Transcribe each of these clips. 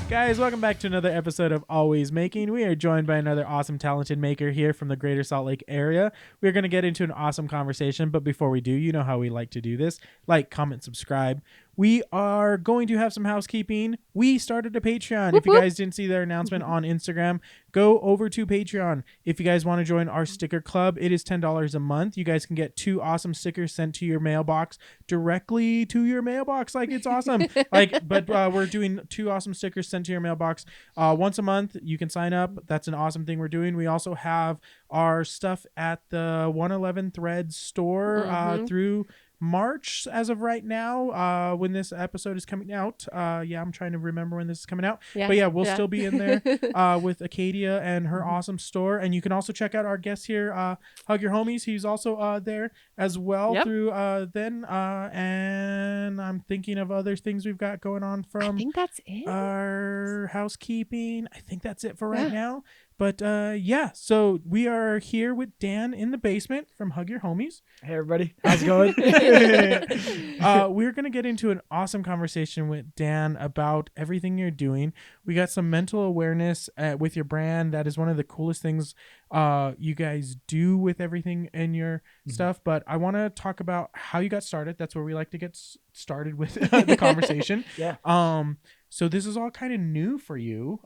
Guys, welcome back to another episode of Always Making. We are joined by another awesome, talented maker here from the greater Salt Lake area. We're going to get into an awesome conversation, but before we do, you know how we like to do this. Like, comment, subscribe. We are going to have some housekeeping. We started a Patreon. If you guys didn't see their announcement on Instagram, go over to Patreon. If you guys want to join our sticker club, it is $10 a month. You guys can get 2 awesome stickers sent to your mailbox, directly to your mailbox. Like, it's awesome. But we're doing 2 awesome stickers sent to your mailbox once a month. You can sign up. That's an awesome thing we're doing. We also have our stuff at the 111 Threads store through March as of right now, when this episode is coming out. I'm trying to remember when this is coming out. But we'll still be in there with Acadia and her awesome store. And you can also check out our guest here, Hug Your Homies. He's also there as well through then. And I'm thinking of other things we've got going on from I think that's it. Our housekeeping. I think that's it for right now. But so we are here with Dan in the basement from Hug Your Homies. Hey everybody, how's it going? We're going to get into an awesome conversation with Dan about everything you're doing. We got some mental awareness with your brand. That is one of the coolest things you guys do with everything in your stuff. But I want to talk about how you got started. That's where we like to get started with the conversation. So this is all kind of new for you.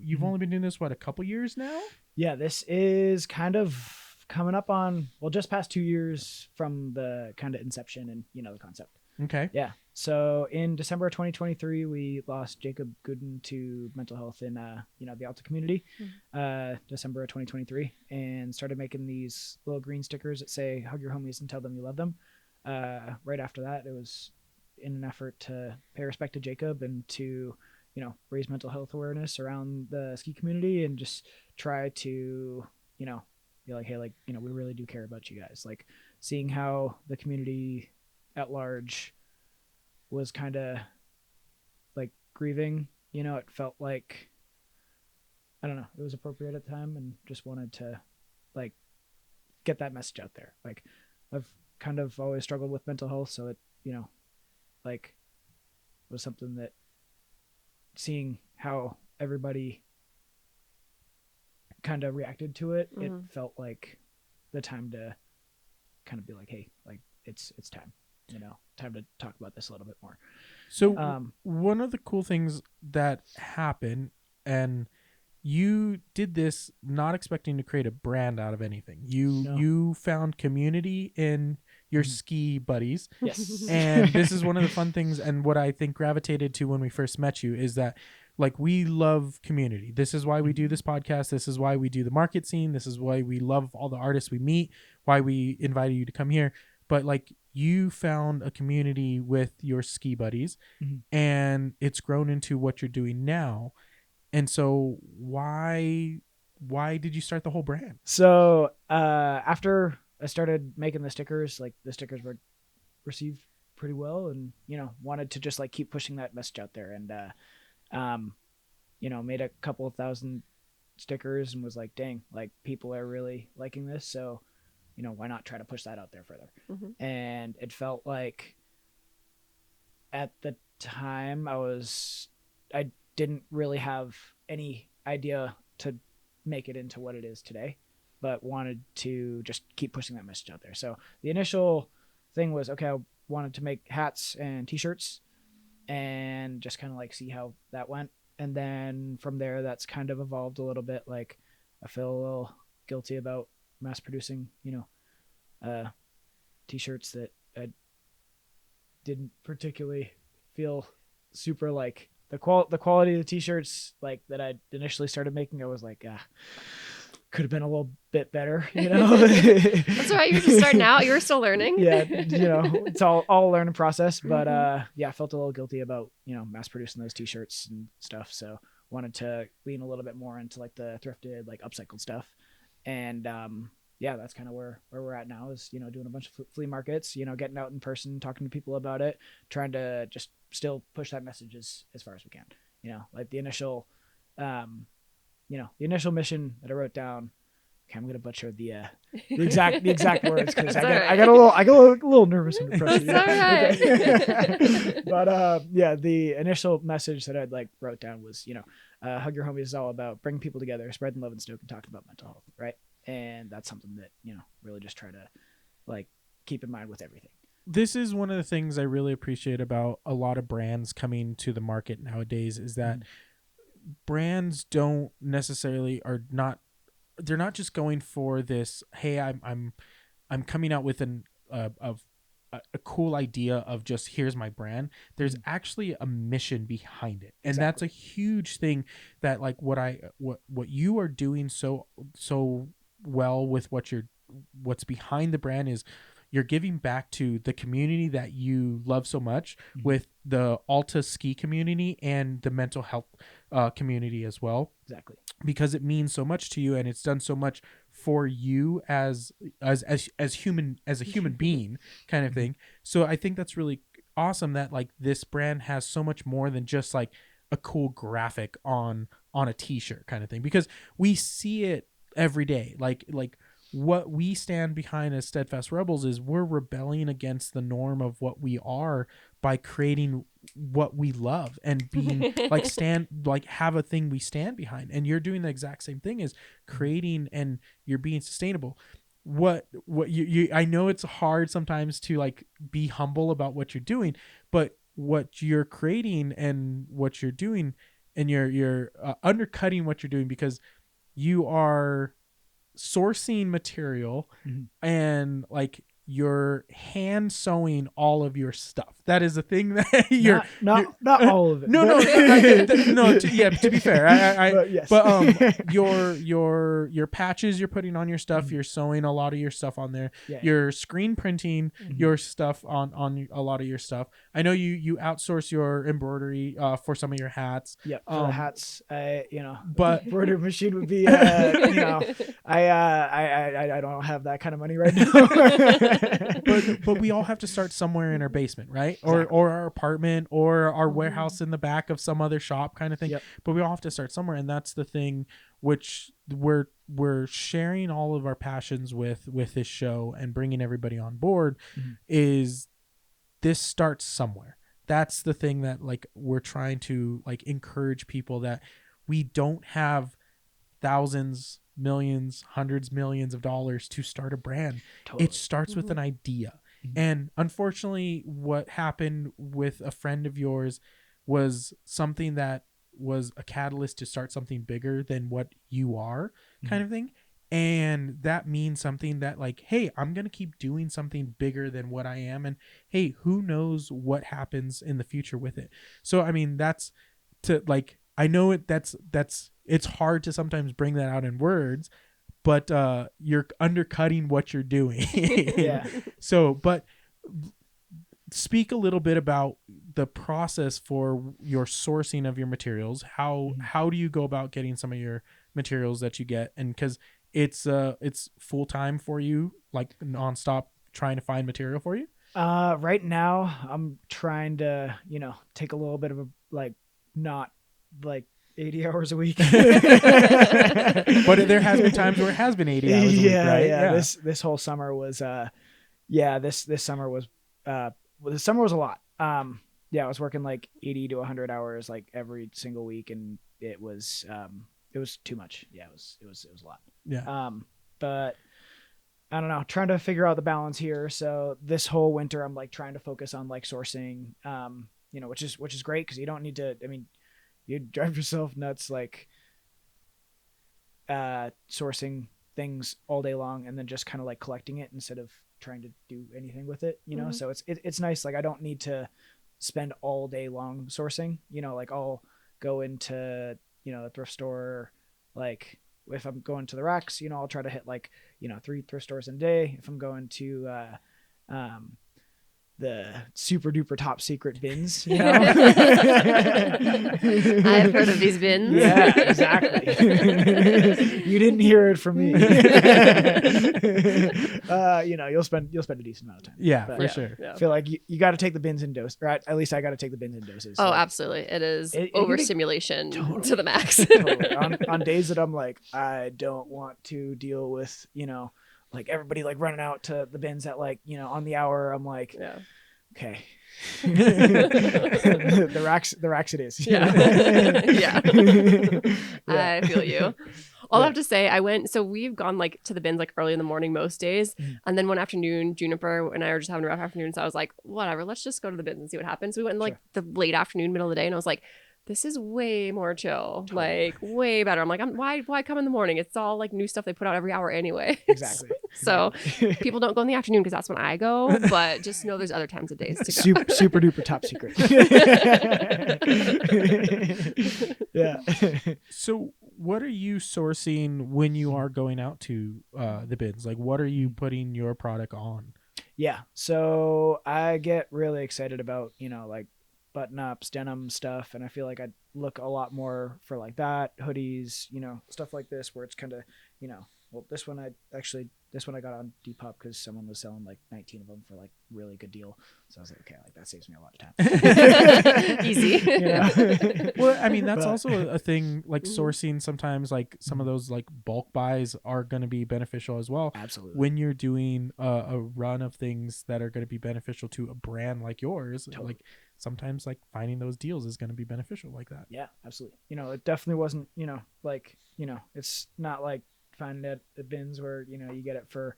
You've only been doing this, a couple years now? Yeah, this is kind of coming up on, just past 2 years from the kind of inception and, the concept. Okay. Yeah. So in December of 2023, we lost Jacob Gooden to mental health in, the Alta community, December of 2023, and started making these little green stickers that say, hug your homies and tell them you love them. Right after that, it was in an effort to pay respect to Jacob and to, raise mental health awareness around the ski community and just try to, be like, hey, we really do care about you guys. Like seeing how the community at large was kind of like grieving, it felt like, I don't know, it was appropriate at the time and just wanted to like get that message out there. Like I've kind of always struggled with mental health. So it, like was something that seeing how everybody kind of reacted to it, it felt like the time to kind of be like, hey, like it's time, time to talk about this a little bit more. So one of the cool things that happened, and you did this not expecting to create a brand out of anything. You found community in your ski buddies. Yes. And this is one of the fun things, and what I think gravitated to when we first met you is that like we love community. This is why we do this podcast. This is why we do the market scene. This is why we love all the artists we meet, why we invited you to come here. But like you found a community with your ski buddies and it's grown into what you're doing now. And so why did you start the whole brand? So after I started making the stickers, like the stickers were received pretty well and, wanted to just like keep pushing that message out there and, made a couple of thousand stickers and was like, dang, like people are really liking this. So, why not try to push that out there further? And it felt like at the time I didn't really have any idea to make it into what it is today, but wanted to just keep pushing that message out there. So the initial thing was, okay, I wanted to make hats and t-shirts and just kind of like see how that went. And then from there, that's kind of evolved a little bit. Like I feel a little guilty about mass producing, t-shirts that I didn't particularly feel super like the quality of the t-shirts like that I initially started making. I was like, could have been a little bit better, That's right. You're just starting out. You were still learning. Yeah. It's all a learning process, but I felt a little guilty about, mass producing those t-shirts and stuff. So wanted to lean a little bit more into like the thrifted, like upcycled stuff. And, that's kind of where we're at now is, doing a bunch of flea markets, getting out in person, talking to people about it, trying to just still push that message as far as we can, like the initial, the initial mission that I wrote down Okay, I'm gonna butcher the exact words because That's I all got a little nervous under pressure. That's all right. But yeah, the initial message that I'd like wrote down was, hug your homies is all about bringing people together, spreading love and Stoke, and talking about mental health, right? And that's something that really just try to like keep in mind with everything. This is one of the things I really appreciate about a lot of brands coming to the market nowadays is that brands don't necessarily they're not just going for this, hey, I'm coming out with a cool idea of just here's my brand. There's actually a mission behind it. And that's a huge thing that like what you are doing so well with what's behind the brand is you're giving back to the community that you love so much with the Alta ski community and the mental health community as well. Exactly. Because it means so much to you and it's done so much for you as a human being kind of thing. So I think that's really awesome that like this brand has so much more than just like a cool graphic on a t-shirt kind of thing, because we see it every day. Like what we stand behind as Steadfast Rebels is we're rebelling against the norm of what we are by creating what we love and being have a thing we stand behind. And you're doing the exact same thing as creating, and you're being sustainable. What you I know it's hard sometimes to like be humble about what you're doing, but what you're creating and what you're doing, and you're undercutting what you're doing because you are sourcing material and like you're hand sewing all of your stuff. That is a thing that you're not all of it. No, to be fair, yes. But your patches you're putting on your stuff, you're sewing a lot of your stuff on there. Yeah. You're screen printing your stuff on a lot of your stuff. I know you outsource your embroidery for some of your hats. Yeah, for the hats, but embroidery machine would be, I don't have that kind of money right now. but we all have to start somewhere in our basement, right? Exactly. Or our apartment or our warehouse in the back of some other shop kind of thing. Yep. But we all have to start somewhere, and that's the thing which we're sharing all of our passions with this show and bringing everybody on board is this starts somewhere. That's the thing that like we're trying to like encourage people, that we don't have thousands, millions, hundreds, millions of dollars to start a brand. Totally. It starts with an idea. And unfortunately, what happened with a friend of yours was something that was a catalyst to start something bigger than what you are, kind of thing. And that means something that like, hey, I'm going to keep doing something bigger than what I am. And hey, who knows what happens in the future with it. So, I mean, that's to like, I know it's hard to sometimes bring that out in words, but you're undercutting what you're doing. Yeah. So, but speak a little bit about the process for your sourcing of your materials. How do you go about getting some of your materials that you get? And because it's full time for you, like nonstop trying to find material for you. Right now I'm trying to, take a little bit of a not 80 hours a week. But there has been times where it has been 80 hours a week, right? Yeah. This whole summer was this summer was the summer was a lot. I was working 80 to 100 hours every single week, and it was too much. Yeah, it was a lot. Yeah. But I don't know, trying to figure out the balance here. So this whole winter I'm trying to focus on sourcing, which is great, because you don't need to, you drive yourself nuts sourcing things all day long and then just kind of collecting it instead of trying to do anything with it, So it's nice. I don't need to spend all day long sourcing, I'll go into, a thrift store. If I'm going to the racks, I'll try to hit 3 thrift stores in a day. If I'm going to super duper top secret bins, you know? I've heard of these bins. Yeah, exactly. You didn't hear it from me. You know, you'll spend a decent amount of time. Yeah, But for Yeah, sure. yeah. I feel like you got to take the bins in dose, or at least I got to take the bins in doses. Oh, Like, absolutely. It is It can be- overstimulation Totally. to the max. totally. On days that I'm like, I don't want to deal with, you know, like everybody like running out to the bins at like, you know, on the hour. I'm like, Yeah. okay. the racks it is. Yeah. Yeah. Yeah. I feel you. All I Yeah. have to say, so we've gone like to the bins like early in the morning most days. Mhm. And then one afternoon, Juniper and I were just having a rough afternoon. So I was like, whatever, let's just go to the bins and see what happens. We went in like the late afternoon, middle of the day. And I was like, this is way more chill, Totally. like way better. I'm like, why come in the morning? It's all like new stuff they put out every hour anyway. Exactly. So Exactly. people don't go in the afternoon because that's when I go, but just know there's other times of days to go. super duper top secret. Yeah. So, what are you sourcing when you are going out to the bins? Like, what are you putting your product on? Yeah. So I get really excited about, you know, like button ups, denim stuff. And I feel like I'd look a lot more for like that, hoodies, you know, stuff like this where it's kind of, you know, well, this one I got on Depop because someone was selling like 19 of them for like really good deal. So I was like, okay, like that saves me a lot of time. Easy. Yeah. Well, I mean, that's But- also a thing, like Mhm. sourcing sometimes, like some of those like bulk buys are going to be beneficial as well. Absolutely. When you're doing a run of things that are going to be beneficial to a brand like yours, Totally. like sometimes like finding those deals is going to be beneficial like that. Yeah, absolutely. You know, it definitely wasn't, you know, like, you know, it's not like finding it at the bins where, you know, you get it for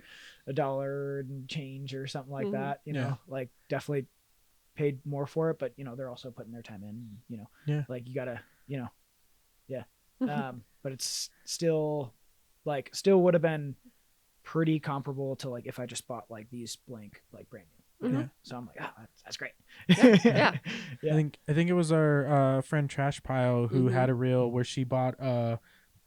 $1 and change or something like Mhm. that, you Yeah. know, like definitely paid more for it, but you know, they're also putting their time in, you know, Yeah. like you gotta, you know, yeah. But it's still would have been pretty comparable to like if I just bought like these blank, like brand new. Mhm. Yeah. So I'm like, that's great. Yeah. Yeah. I think it was our friend Trash Pile who Mhm. had a reel where she bought a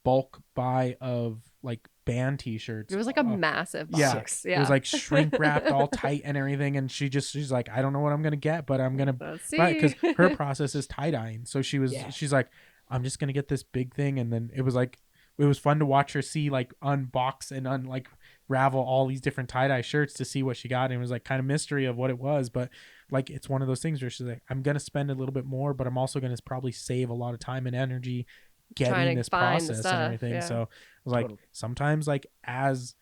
bulk buy of like band t-shirts. It was like a massive yeah. box. It was like shrink wrapped all tight and everything, and she's like, I don't know what I'm gonna get, but I'm gonna Let's buy it, see. because her process is tie-dyeing. So Yeah. she's like, I'm just gonna get this big thing. And then it was fun to watch her see like unbox and like ravel all these different tie-dye shirts to see what she got. And it was like kind of mystery of what it was, but like it's one of those things where she's like, I'm gonna spend a little bit more, but I'm also gonna probably save a lot of time and energy Trying getting to this find the process and stuff, everything. yeah. So I was like, Totally. sometimes like as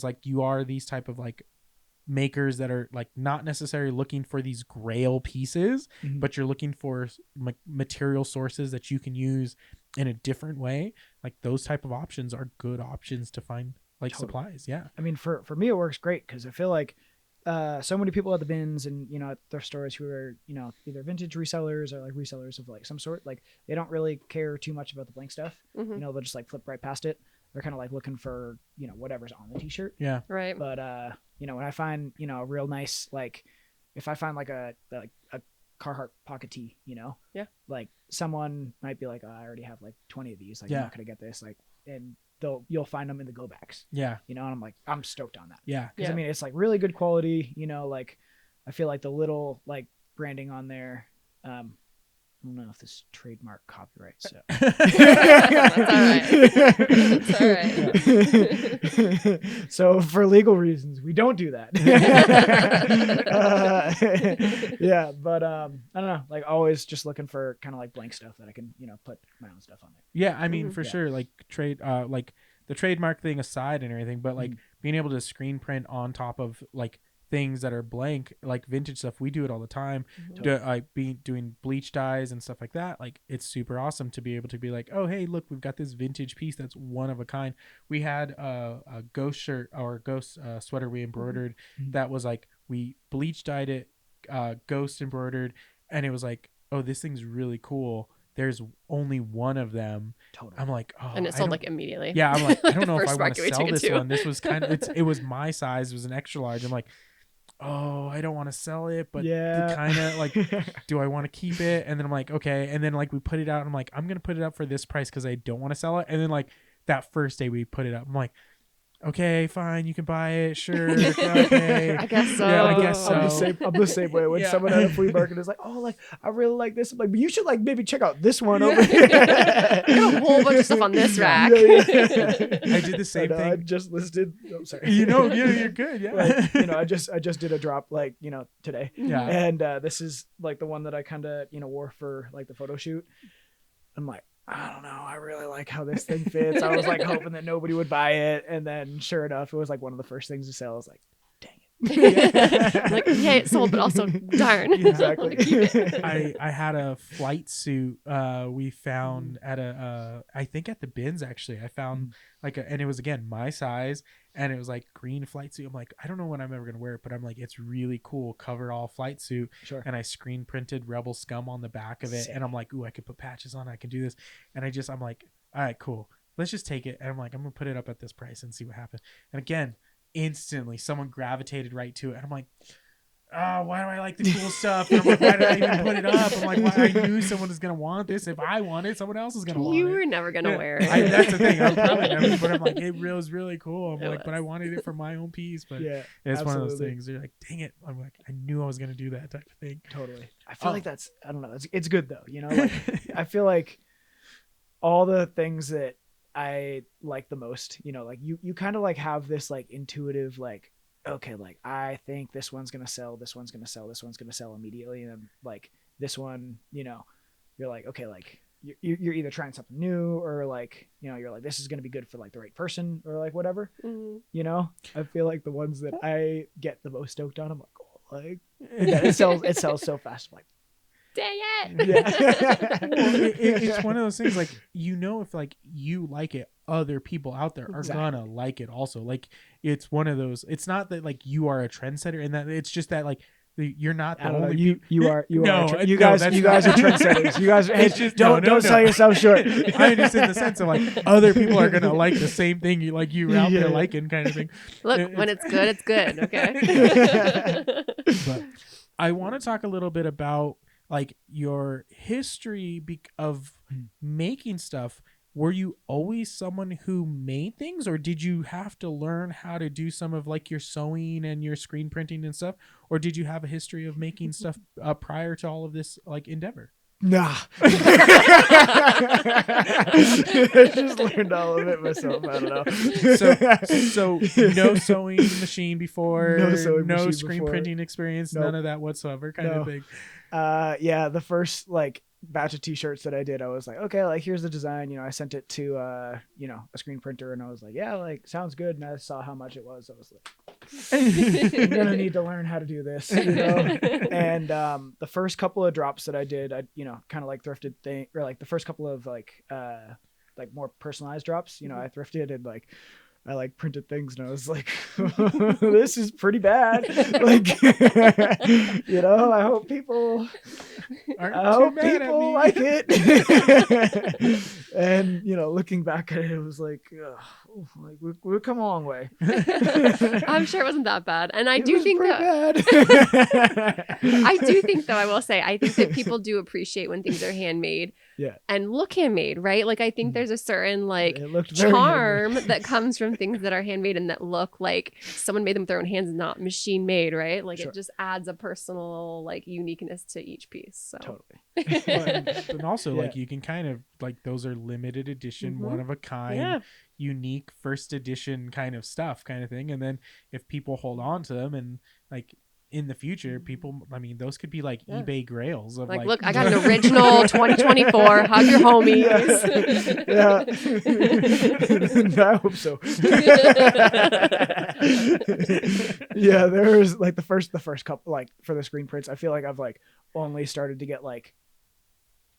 like you are these type of like makers that are like not necessarily looking for these grail pieces, Mhm. but you're looking for material sources that you can use in a different way. Like those type of options are good options to find like Totally. supplies. Yeah. I mean, for me, it works great because I feel like so many people at the bins and, you know, at thrift stores who are, you know, either vintage resellers or like resellers of like some sort, like they don't really care too much about the blank stuff. Mhm. You know, they'll just like flip right past it. They're kind of like looking for, you know, whatever's on the t-shirt. Yeah. Right. But, you know, when I find, you know, a real nice, like if I find like a Carhartt pocket tee, you know, Yeah. like someone might be like, oh, I already have like 20 of these. Like, Yeah. I'm not going to get this. Like, and you'll find them in the go backs, Yeah. you know, and I'm like, I'm stoked on that. Yeah. Because Yeah. I mean, it's like really good quality, you know, like I feel like the little like branding on there. I don't know if this is trademark copyright. So That's all right. So for legal reasons, we don't do that. Yeah, but I don't know, like always just looking for kind of like blank stuff that I can, you know, put my own stuff on there. Yeah, I mean, Mhm. for Yeah. sure, like like the trademark thing aside and everything, but like Mhm. being able to screen print on top of like things that are blank, like vintage stuff, we do it all the time. Doing bleach dyes and stuff like that. Like it's super awesome to be able to be like, oh hey, look, we've got this vintage piece that's one of a kind. We had a ghost shirt or ghost sweater we embroidered Mhm. that was like we bleach dyed it, ghost embroidered, and it was like, oh, this thing's really cool. There's only one of them. Totally. I'm like, oh, And it I sold don't- like immediately. yeah, I'm like, I don't The know if I first want to market we sell took it this to. one. This was kind of, it was my size. It was an extra large. I'm like, oh, I don't want to sell it, but yeah, kind of like, do I want to keep it? And then I'm like, okay. And then like we put it out. And I'm like, I'm going to put it up for this price because I don't want to sell it. And then like that first day we put it up, I'm like, okay, fine, you can buy it, sure, okay. I guess so. Yeah, I guess I'm so. I'm the same way. When Yeah. someone at a flea market is like, "Oh, like I really like this," I'm like, "But you should like maybe check out this one Yeah. over here." I got a whole bunch of stuff on this rack. I did the same I thing. just listed. Oh, sorry. You're good. Yeah. Like, I just did a drop like today. Yeah. And this is like the one that I kind of wore for like the photo shoot. I'm like, I don't know, I really like how this thing fits. I was like hoping that nobody would buy it, and then sure enough, it was like one of the first things to sell. I was like, dang it. Like, yeah, it sold, but also darn. Yeah. Exactly. I had a flight suit we found at I think at the bins actually. I found and it was again my size, and it was like green flight suit. I'm like, I don't know when I'm ever gonna wear it, but I'm like, it's really cool cover all flight suit. Sure. And I screen printed Rebel Scum on the back of it. Sick. And I'm like, ooh, I could put patches on it. I can do this. And I'm like, all right, cool, let's just take it. And I'm like, I'm gonna put it up at this price and see what happens. And again, instantly someone gravitated right to it, and I'm like, oh, why do I like the cool stuff? And I'm like, why did I even put it up? I'm like, why? I knew someone was gonna want this. If I want it, someone else is gonna want You it. were never gonna wear it. That's the thing. I'm probably never, but I'm like, it was really cool. I'm It like, but was. I wanted it for my own piece. But Yeah, it's one of those absolutely. things. You're like, dang it. I'm like, I knew I was gonna do that type of thing. Totally. I feel Oh. like that's, I don't know, it's good though. Like I feel like all the things that I like the most, like you kind of like have this like intuitive like, okay, like I think this one's gonna sell, this one's gonna sell, this one's gonna sell immediately, and then like this one, you're like, okay, like you're either trying something new, or like you're like, this is gonna be good for like the right person, or like whatever. Mhm. I feel like the ones that I get the most stoked on, I'm like, oh, like it sells so fast. I'm like, Dang it. yeah. Well, it's one of those things like, if like you like it, other people out there are Exactly. gonna like it also. Like, it's one of those, it's not that like you are a trendsetter, and that it's just that like you're not the I don't know. only You peop- are you No, are you no, guys that's you guys not- are trendsetters. You guys are, It's just don't sell yourself short. I just in the sense of like other people are gonna like the same thing you out there Yeah. liking kind of thing. Look, when it's good, it's good. Okay. But I want to talk a little bit about like your history of making stuff. Were you always someone who made things, or did you have to learn how to do some of like your sewing and your screen printing and stuff, or did you have a history of making stuff prior to all of this like endeavor? Nah. I just learned all of it myself. I don't know. So no sewing machine before, No sewing machine screen before. printing experience, Nope. none of that whatsoever kind No. of thing. Yeah, the first like batch of t-shirts that I did, I was like, okay, like here's the design. I sent it to a screen printer, and I was like, yeah, like sounds good. And I saw how much it was. I was like, I'm gonna need to learn how to do this. And the first couple of drops that I did, I kind of like thrifted thing, or like the first couple of like more personalized drops, I thrifted, and like I like printed things, and I was like, this is pretty bad. Like, I hope people like it. And looking back at it, it was like, like we've come a long way. I'm sure it wasn't that bad. And I do think bad. I do think, though, I will say, I think that people do appreciate when things are handmade. Yeah. And look handmade, right? Like, I think there's a certain like It looked very charm that comes from things that are handmade and that look like someone made them with their own hands, not machine made, right? Like, Sure. it just adds a personal like uniqueness to each piece. So Totally. And also Yeah. like you can kind of like, those are limited edition, Mhm. one of a kind, Yeah. unique first edition kind of stuff kind of thing. And then if people hold on to them, and like in the future, people, I mean, those could be like Yeah. eBay grails of like, like, look, I got an original 2024. Hug your homies. Yeah. I hope so. Yeah, there was like the first couple, like for the screen prints, I feel like I've like only started to get like,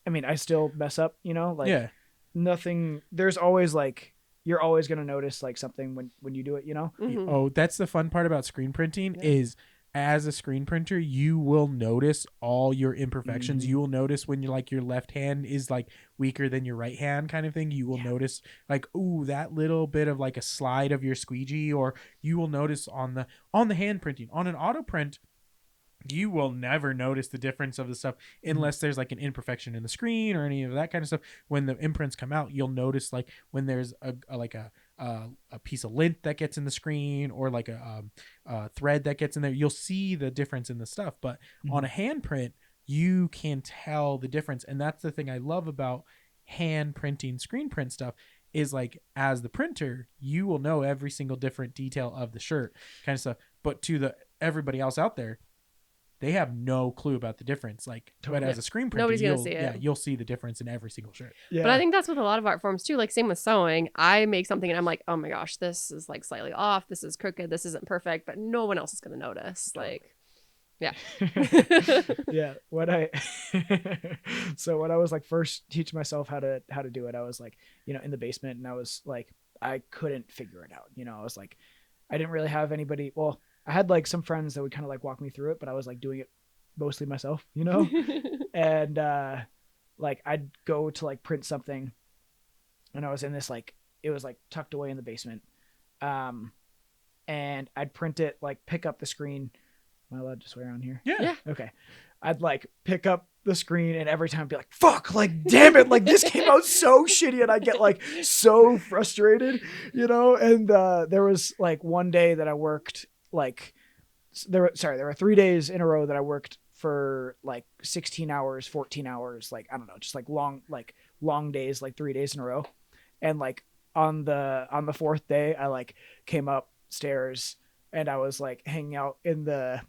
I mean, I still mess up, like yeah. nothing, there's always like, you're always going to notice like something when you do it, Mhm. Oh, that's the fun part about screen printing. Yeah. Is as a screen printer, you will notice all your imperfections. Mhm. You will notice when you're like, your left hand is like weaker than your right hand kind of thing. You will notice like, ooh, that little bit of like a slide of your squeegee, or you will notice on the hand printing. On an auto print, you will never notice the difference of the stuff unless there's like an imperfection in the screen or any of that kind of stuff. When the imprints come out, you'll notice like when there's a a piece of lint that gets in the screen or like a thread that gets in there, you'll see the difference in the stuff. But on a handprint, you can tell the difference. And that's the thing I love about hand printing screen print stuff is like, as the printer, you will know every single different detail of the shirt kind of stuff. But to the everybody else out there, they have no clue about the difference. Like, but as a screen printer, Nobody's gonna see it. Yeah, you'll see the difference in every single shirt. Yeah. But I think that's with a lot of art forms too. Like same with sewing. I make something and I'm like, oh my gosh, this is like slightly off. This is crooked. This isn't perfect. But no one else is gonna notice. Like, yeah. Yeah. So when I was like first teaching myself how to do it, I was like, in the basement, and I was like, I couldn't figure it out. I was like, I didn't really have anybody. Well, I had like some friends that would kind of like walk me through it, but I was like doing it mostly myself, and like I'd go to like print something, and I was in this like, it was like tucked away in the basement, and I'd print it, like pick up the screen. Am I allowed to swear on here? Yeah. Okay. I'd like pick up the screen and every time be like, fuck, like, damn it. Like this came out so shitty. And I get like so frustrated, and there was like one day that I worked like, there were 3 days in a row that I worked for like 16 hours, 14 hours. Like, I don't know, just like long days, like 3 days in a row. And like on the fourth day, I like came upstairs and I was like hanging out in the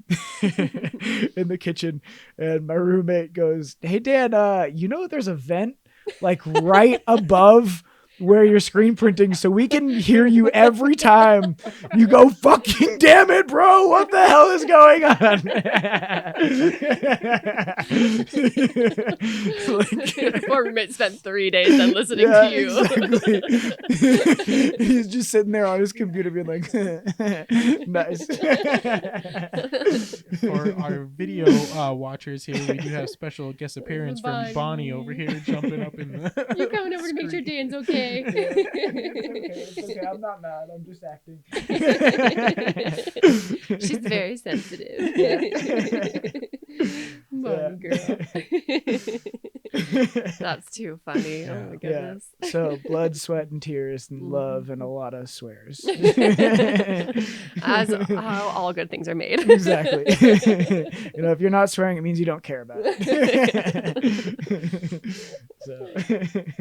in the kitchen, and my roommate goes, "Hey Dan, there's a vent like right above where you're screen printing, so we can hear you every time you go, fucking damn it, bro, what the hell is going on?" Like, poor roommate spent 3 days then listening to you. Exactly. He's just sitting there on his computer being like, nice. For our video watchers here, we do have special guest appearance from Bonnie over here jumping up in the You coming over to make sure Dan's okay. It's okay. I'm not mad. I'm just acting. She's very sensitive. Bonnie girl. That's too funny. Oh my goodness. Yeah. So blood, sweat, and tears, and love, and a lot of swears. As how all good things are made. Exactly. If you're not swearing, it means you don't care about it.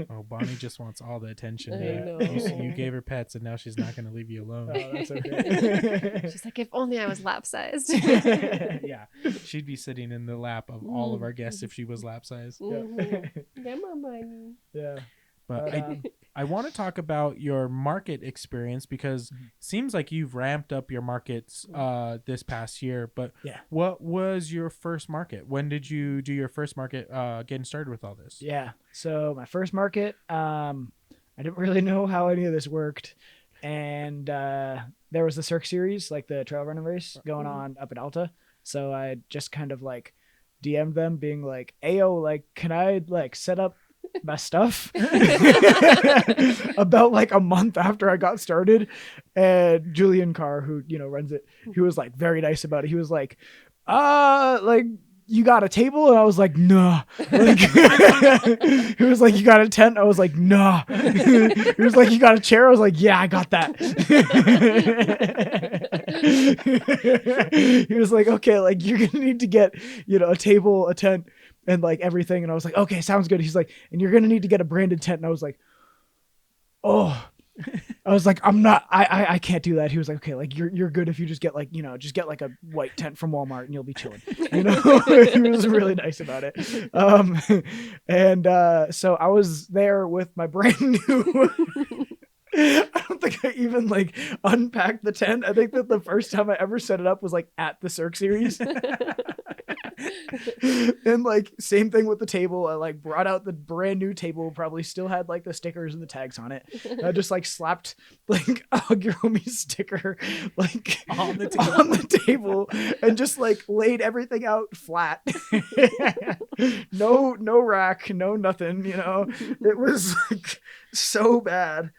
Oh, Bonnie just wants all the attention. I know. You gave her pets, and now she's not going to leave you alone. Oh, that's okay. She's like, if only I was lap sized. Yeah, she'd be sitting in the lap of all of our guests if she was lap size. Come on, Bonnie. Yeah. But I want to talk about your market experience, because it seems like you've ramped up your markets this past year. But what was your first market? When did you do your first market getting started with all this? Yeah. So my first market, I didn't really know how any of this worked. And there was the Cirque series, like the trail running race going on up at Alta. So I just kind of like DM'd them being like, "Ayo, like, can I like set up my stuff?" About like a month after I got started. And Julian Carr, who runs it, he was like very nice about it. He was like, like, "You got a table?" And I was like, "Nah." Like, he was like, "You got a tent?" I was like, "Nah." He was like, "You got a chair?" I was like, "Yeah, I got that." He was like, "Okay, like you're gonna need to get a table, a tent, and like everything." And I was like, "Okay, sounds good." He's like, "And you're gonna need to get a branded tent." And I was like, "Oh." I was like, I can't do that. He was like, "Okay, like you're good if you just get like, just get like a white tent from Walmart and you'll be chilling." He was really nice about it. So I was there with my brand new I don't think I even like unpacked the tent. I think that the first time I ever set it up was like at the Cirque series. And like same thing with the table. I like brought out the brand new table, probably still had like the stickers and the tags on it. I just like slapped like a Hug Your Homie sticker like on the table and just like laid everything out flat. No rack, no nothing, It was like so bad.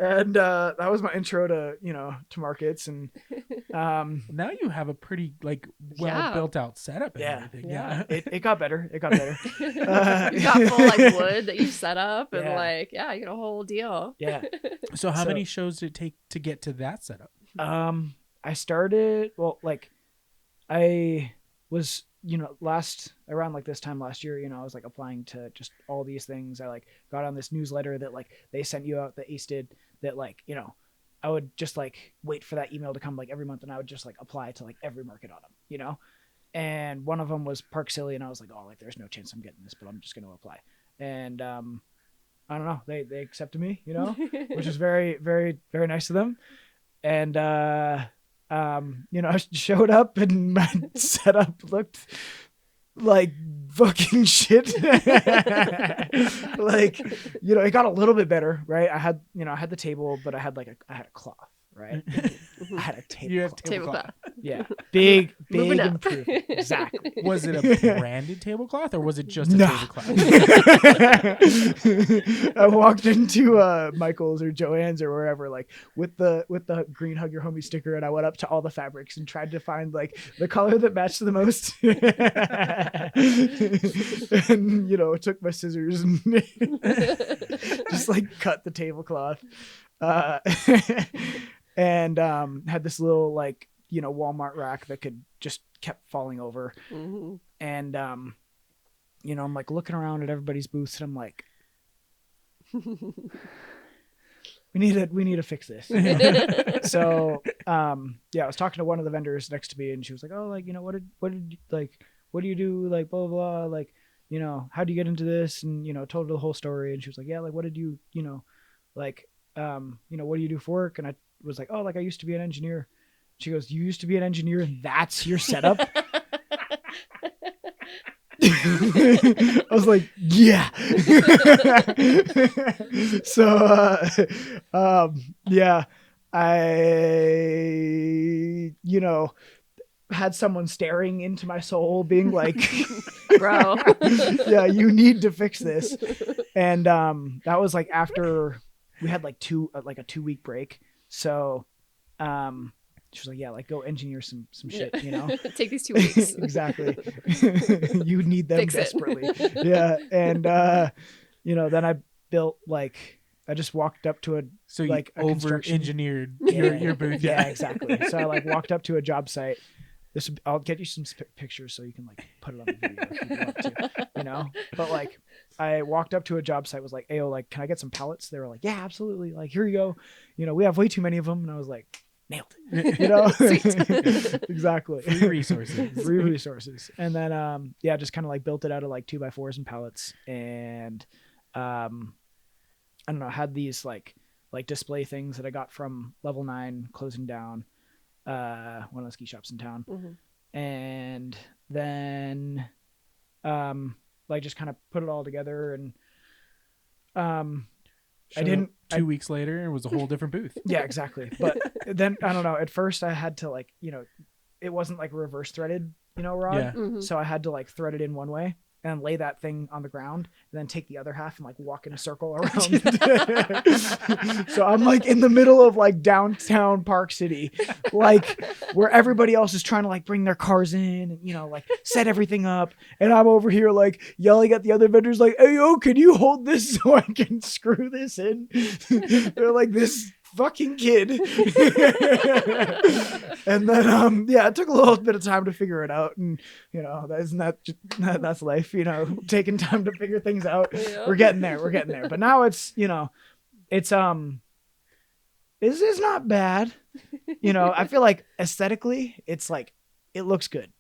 And that was my intro to to markets. And Now you have a pretty like well built out setup and everything. Yeah. it got better. It got better. You got full like wood that you set up and like you get a whole deal. Yeah. So how many shows did it take to get to that setup? I started I was around like this time last year, I was like applying to just all these things. I like got on this newsletter that like they sent you out that Ace did, that like I would just like wait for that email to come like every month, and I would just like apply to like every market on them, and one of them was Park Silly, and I was like, oh, like there's no chance I'm getting this, but I'm just going to apply. And I don't know, they accepted me, which is very, very, very nice of them. And I showed up and my setup looked like fucking shit. Like, it got a little bit better, right? I had the table, but I had a cloth, right? I had a table. You have tablecloth. Yeah. Big Moving up. improvement. Exactly. Was it a branded tablecloth or was it just a tablecloth? I walked into Michael's or Joann's or wherever, like with the green Hug Your Homie sticker, and I went up to all the fabrics and tried to find like the color that matched the most. And took my scissors and just like cut the tablecloth. And had this little like Walmart rack that could just kept falling over. Mm-hmm. And I'm like looking around at everybody's booths, and I'm like, we need to fix this. So I was talking to one of the vendors next to me, and she was like, oh, like what did what do you do, like blah blah blah, like how do you get into this, and told her the whole story. And she was like, yeah, like what did you like what do you do for work? And I was like, oh, like I used to be an engineer. She goes, you used to be an engineer and that's your setup? I was like, yeah. So I had someone staring into my soul being like, bro, yeah, you need to fix this. And that was like after we had like a 2-week break. So she was like, yeah, like go engineer some shit, take these 2 weeks. Exactly. You need them Fix desperately. Yeah. And then I built like, I just walked up to a over engineered your booth. Yeah, exactly. So I like walked up to a job site. I'll get you some pictures so you can like put it on the video if you want to, But like, I walked up to a job site, was like, "Ayo, like, can I get some pallets?" They were like, "Yeah, absolutely. Like, here you go. We have way too many of them." And I was like, "Nailed it." Exactly. Free resources. And then just kind of like built it out of like 2x4s and pallets, and I don't know, had these like display things that I got from Level 9 closing down. One of the ski shops in town. Mm-hmm. And then like just kind of put it all together, and I didn't 2 weeks later it was a whole different booth. Yeah, exactly. But then I don't know, at first I had to like it wasn't like reverse threaded rod. Yeah. Mm-hmm. So I had to like thread it in one way and lay that thing on the ground, and then take the other half and like walk in a circle around. So I'm like in the middle of like downtown Park City, like where everybody else is trying to like bring their cars in and like set everything up, and I'm over here like yelling at the other vendors like, "Hey, yo, can you hold this so I can screw this in?" They're like, "This fucking kid." And then it took a little bit of time to figure it out, and that's life, taking time to figure things out. Yeah. We're getting there, but now it's it's not bad. I feel like aesthetically it's like it looks good,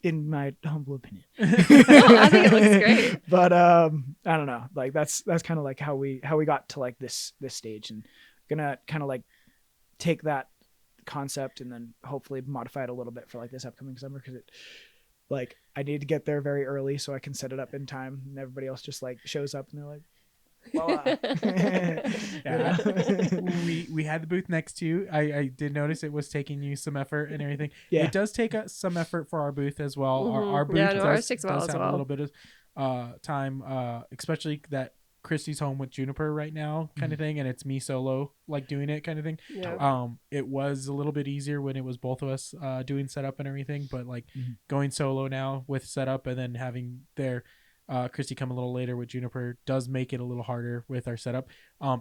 in my humble opinion. I think it looks great. But I don't know, like that's kind of like how we got to like this stage, and gonna kind of like take that concept and then hopefully modify it a little bit for like this upcoming summer, because it like I need to get there very early so I can set it up in time, and everybody else just like shows up and they're like, voila. Yeah. We had the booth next to you. I did notice it was taking you some effort and everything. Yeah. It does take us some effort for our booth as well. Mm-hmm. Our booth ours takes a while does as have well. a little bit of time, especially that Christy's home with Juniper right now kind of thing, and it's me solo like doing it kind of thing. Yeah. It was a little bit easier when it was both of us doing setup and everything, but like going solo now with setup and then having their Christy come a little later with Juniper does make it a little harder with our setup.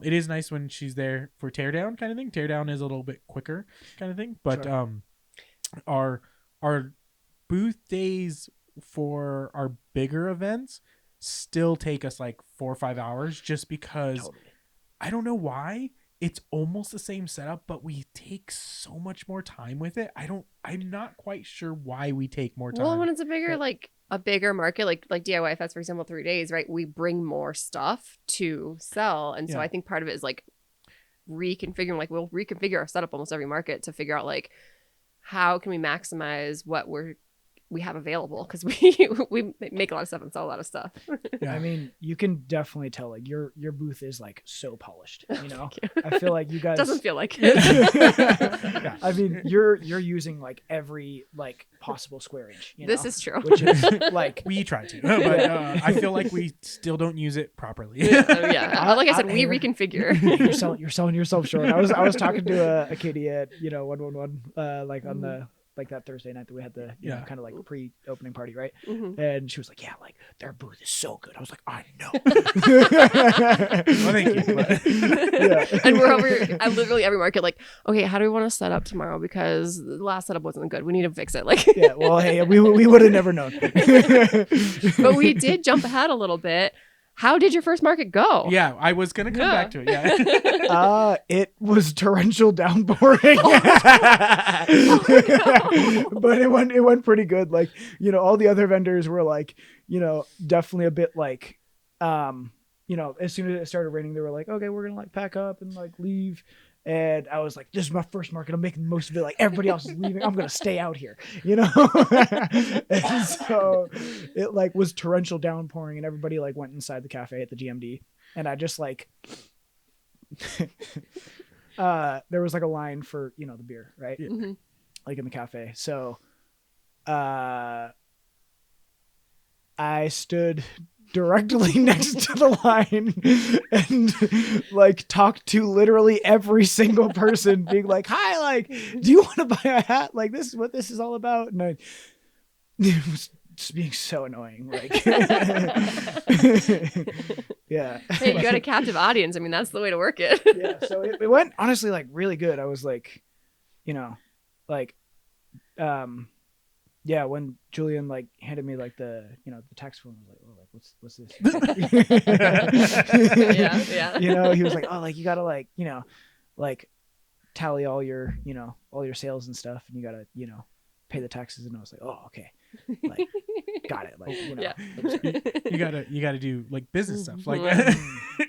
It is nice when she's there for teardown kind of thing. Teardown is a little bit quicker kind of thing, but our booth days for our bigger events still take us like 4 or 5 hours just because I don't know why. It's almost the same setup, but we take so much more time with it. I'm not quite sure why we take more time. Well, when it's a bigger market, like DIY Fest, for example, 3 days, right? We bring more stuff to sell. And so I think part of it is like reconfiguring, like we'll reconfigure our setup almost every market to figure out like how can we maximize what we have available, because we make a lot of stuff and sell a lot of stuff. I mean, you can definitely tell like your booth is like so polished, you know. I feel like you guys doesn't feel like it. I mean, you're using like every like possible square inch, you this know? is true. Which is like we try to, but I feel like we still don't use it properly. Like I said, we reconfigure. You're selling yourself short. I was talking to a Katie at 111 like on the like that Thursday night that we had the you know, kind of like pre-opening party, right? And she was like, yeah, like their booth is so good. I was like, I know. Well, thank you. But... And we're over literally every market like, okay, how do we want to set up tomorrow, because the last setup wasn't good, we need to fix it. Like well, hey, we would have never known. But we did jump ahead a little bit. How did your first market go? Yeah, I was gonna come back to it. It was torrential downpouring. But it went pretty good. Like, you know, all the other vendors were like, you know, definitely a bit like, you know, as soon as it started raining, they were like, okay, we're gonna like pack up and like leave. And I was like, this is my first market. I'm making the most of it. Like everybody else is leaving. I'm going to stay out here, you know? And so it like was torrential downpouring and everybody like went inside the cafe at the GMD. And I just like, there was like a line for, you know, the beer, right? Like in the cafe. So, I stood directly next to the line and like talked to literally every single person, being like, hi, like, do you want to buy a hat? Like, this is what this is all about. And it was just being so annoying. Like, yeah. Hey, you got a captive audience. I mean, that's the way to work it. Yeah. So it went honestly like really good. I was like, you know, like, yeah, when Julian like handed me like the, you know, the tax form, I was like, oh, like what's this? Yeah. You know, he was like, oh, like you gotta like, you know, like tally all your, you know, all your sales and stuff, and you gotta, you know, pay the taxes. And I was like, oh, okay, like got it, like, you know, you gotta do like business stuff, like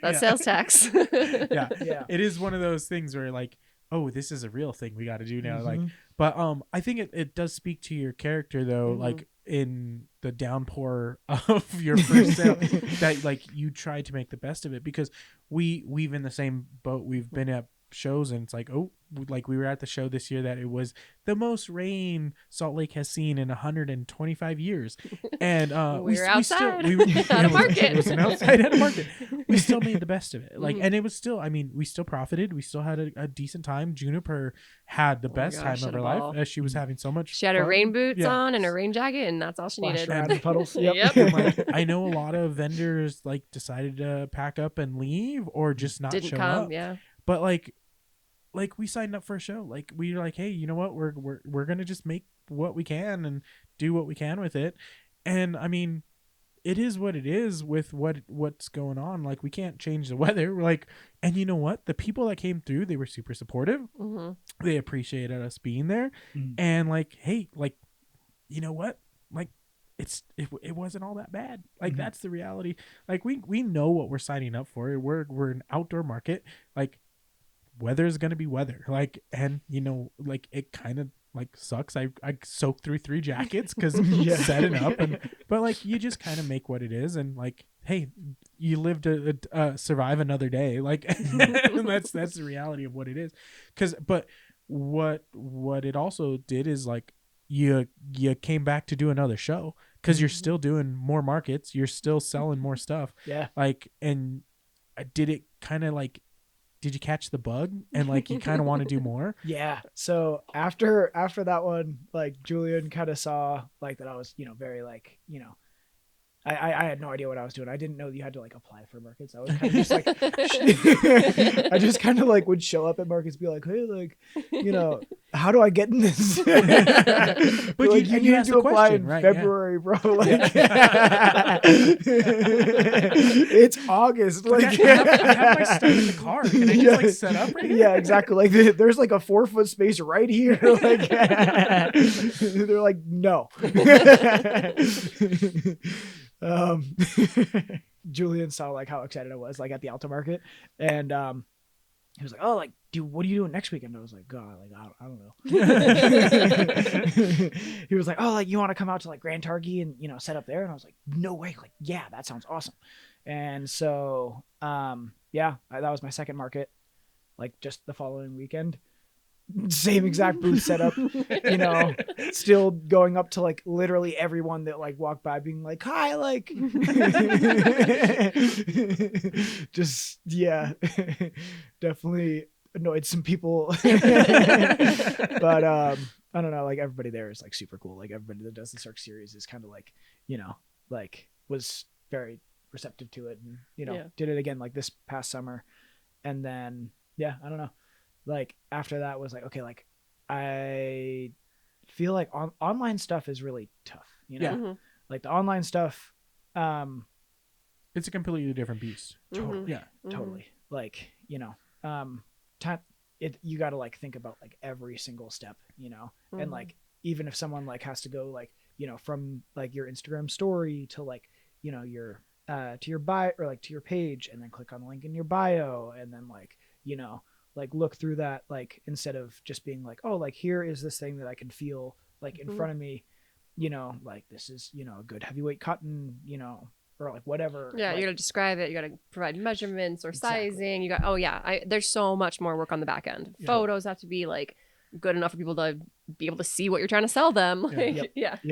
that's sales tax. Yeah, it is one of those things where like, oh, this is a real thing we got to do now, like. But I think it does speak to your character though, like in the downpour of your first sale, that like you tried to make the best of it, because we've in the same boat. We've been at shows and it's like, oh, like we were at the show this year that it was the most rain Salt Lake has seen in 125 years, and we were outside we still, at a market. It was an outside at a market. We still made the best of it, like, and it was still, I mean, we still profited. We still had a decent time. Juniper had the best time of her life, as she was having so much. She had fun. her rain boots on and a rain jacket, and that's all she needed. Around the puddles. Yep. And, like, I know a lot of vendors like decided to pack up and leave or just not Didn't show come. up. Yeah. But like we signed up for a show. Like we were like, hey, you know what? We're gonna just make what we can and do what we can with it. And I mean, it is what it is with what's going on. Like we can't change the weather. We're like, and you know what? The people that came through, they were super supportive. They appreciated us being there, and like, hey, like, you know what? Like, it wasn't all that bad. Like that's the reality. Like we know what we're signing up for. We're an outdoor market. Like weather is gonna be weather. Like, and you know, like it kind of like sucks. I soaked through 3 jackets because setting up, and but like you just kind of make what it is, and like, hey, you live to survive another day. Like that's the reality of what it is. But what it also did is like you came back to do another show because you're still doing more markets, you're still selling more stuff. Yeah. Like, and did it kind of like, did you catch the bug and like you kind of want to do more? Yeah. So after that one, like Julian kind of saw like that I was, very like, I had no idea what I was doing. I didn't know that you had to like apply for markets. I was kind of just like, I just kind of like would show up at markets, be like, hey, like, how do I get in this? But like, you need to apply in February, bro. Like, it's August. Like, I have my stuff in the car. Can I just like set up right here? Yeah, exactly. Like there's like a 4-foot space right here. Like, they're like, no. Julian saw like how excited I was like at the Alta market, and he was like, oh, like, dude, what are you doing next weekend? I was like, God, like I don't know. He was like, oh, like you want to come out to like Grand Targhee and set up there? And I was like, no way. Like, yeah, that sounds awesome. And so that was my second market, like just the following weekend. Same exact booth setup, still going up to like literally everyone that like walked by being like, hi, like, just, yeah, definitely annoyed some people. But I don't know, like everybody there is like super cool. Like everybody that does the Cirque series is kind of like, like was very receptive to it and, did it again like this past summer. And then, I don't know. Like after that was like, okay, like I feel like online stuff is really tough, like the online stuff. It's a completely different beast. Totally. Yeah, totally. Like, you got to like think about like every single step, and like, even if someone like has to go like, from like your Instagram story to like, your, to your bio or like to your page and then click on the link in your bio. And then like, like look through that, like instead of just being like, oh, like here is this thing that I can feel like in front of me, like this is, a good heavyweight cotton, or like whatever. Yeah, like, you got to describe it. You got to provide measurements or sizing. You got, there's so much more work on the back end. Yeah. Photos have to be like good enough for people to be able to see what you're trying to sell them. Like, Yep.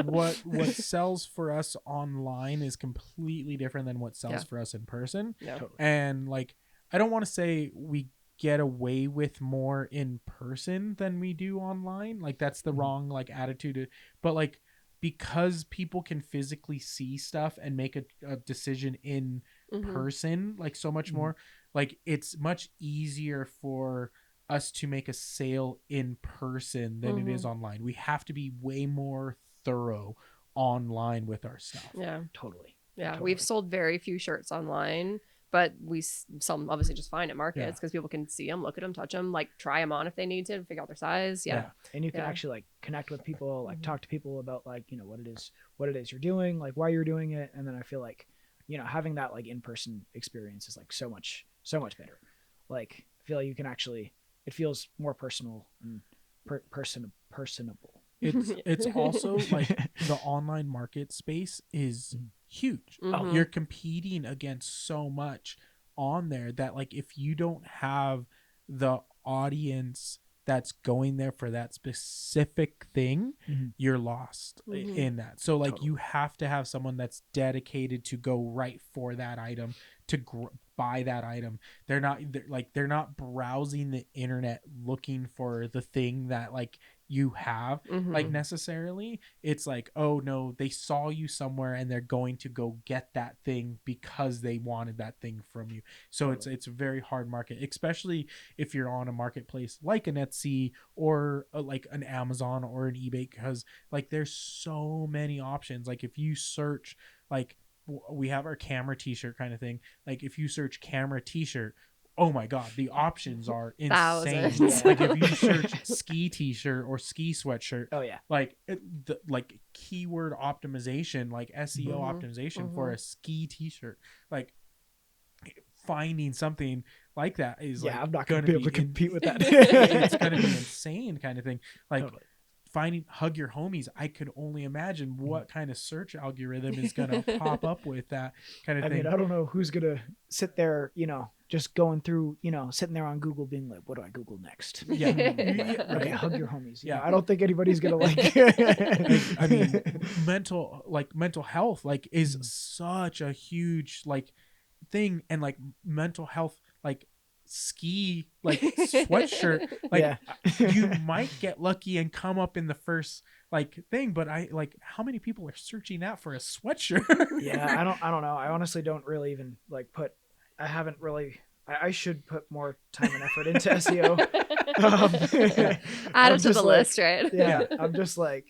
What sells for us online is completely different than what sells for us in person. Yeah. Totally. And like, I don't want to say we get away with more in person than we do online. Like that's the wrong like attitude. But like, because people can physically see stuff and make a decision in person, like so much more, like it's much easier for us to make a sale in person than it is online. We have to be way more thorough online with our stuff. Yeah, totally. Yeah, totally. We've sold very few shirts online, but we sell them obviously just fine at markets because people can see them, look at them, touch them, like try them on if they need to, figure out their size. Yeah. And you can actually like connect with people, like talk to people about like, what it is you're doing, like why you're doing it. And then I feel like, having that like in-person experience is like so much better. Like I feel like you can actually, it feels more personal and personable. It's also like the online market space is huge. You're competing against so much on there that like if you don't have the audience that's going there for that specific thing, you're lost in that. So like you have to have someone that's dedicated to go right for that item, to buy that item. They're not browsing the internet looking for the thing that like you have like necessarily. It's like, oh no, they saw you somewhere and they're going to go get that thing because they wanted that thing from you. So it's a very hard market, especially if you're on a marketplace like an Etsy or like an Amazon or an eBay, because like there's so many options. Like if you search, like we have our camera t-shirt kind of thing, like if you search camera t-shirt, oh my god, the options are insane. Like if you search ski t-shirt or ski sweatshirt, like like keyword optimization, like SEO optimization for a ski t-shirt, like finding something like that is like I'm not gonna be able to compete with that. It's gonna be insane kind of thing. Like finding hug your homies, I could only imagine what kind of search algorithm is gonna pop up with that kind of thing. I mean, I don't know who's gonna sit there, just going through, sitting there on Google being like, what do I Google next? Okay, hug your homies. I don't think anybody's gonna like I mean, mental health like is such a huge like thing and like mental health, like ski, like sweatshirt, like you might get lucky and come up in the first like thing, but I like how many people are searching that for a sweatshirt? Yeah, I don't know. I honestly don't really even like I haven't really. I should put more time and effort into SEO. Add I'm it to just the like, list, right? Yeah, I'm just like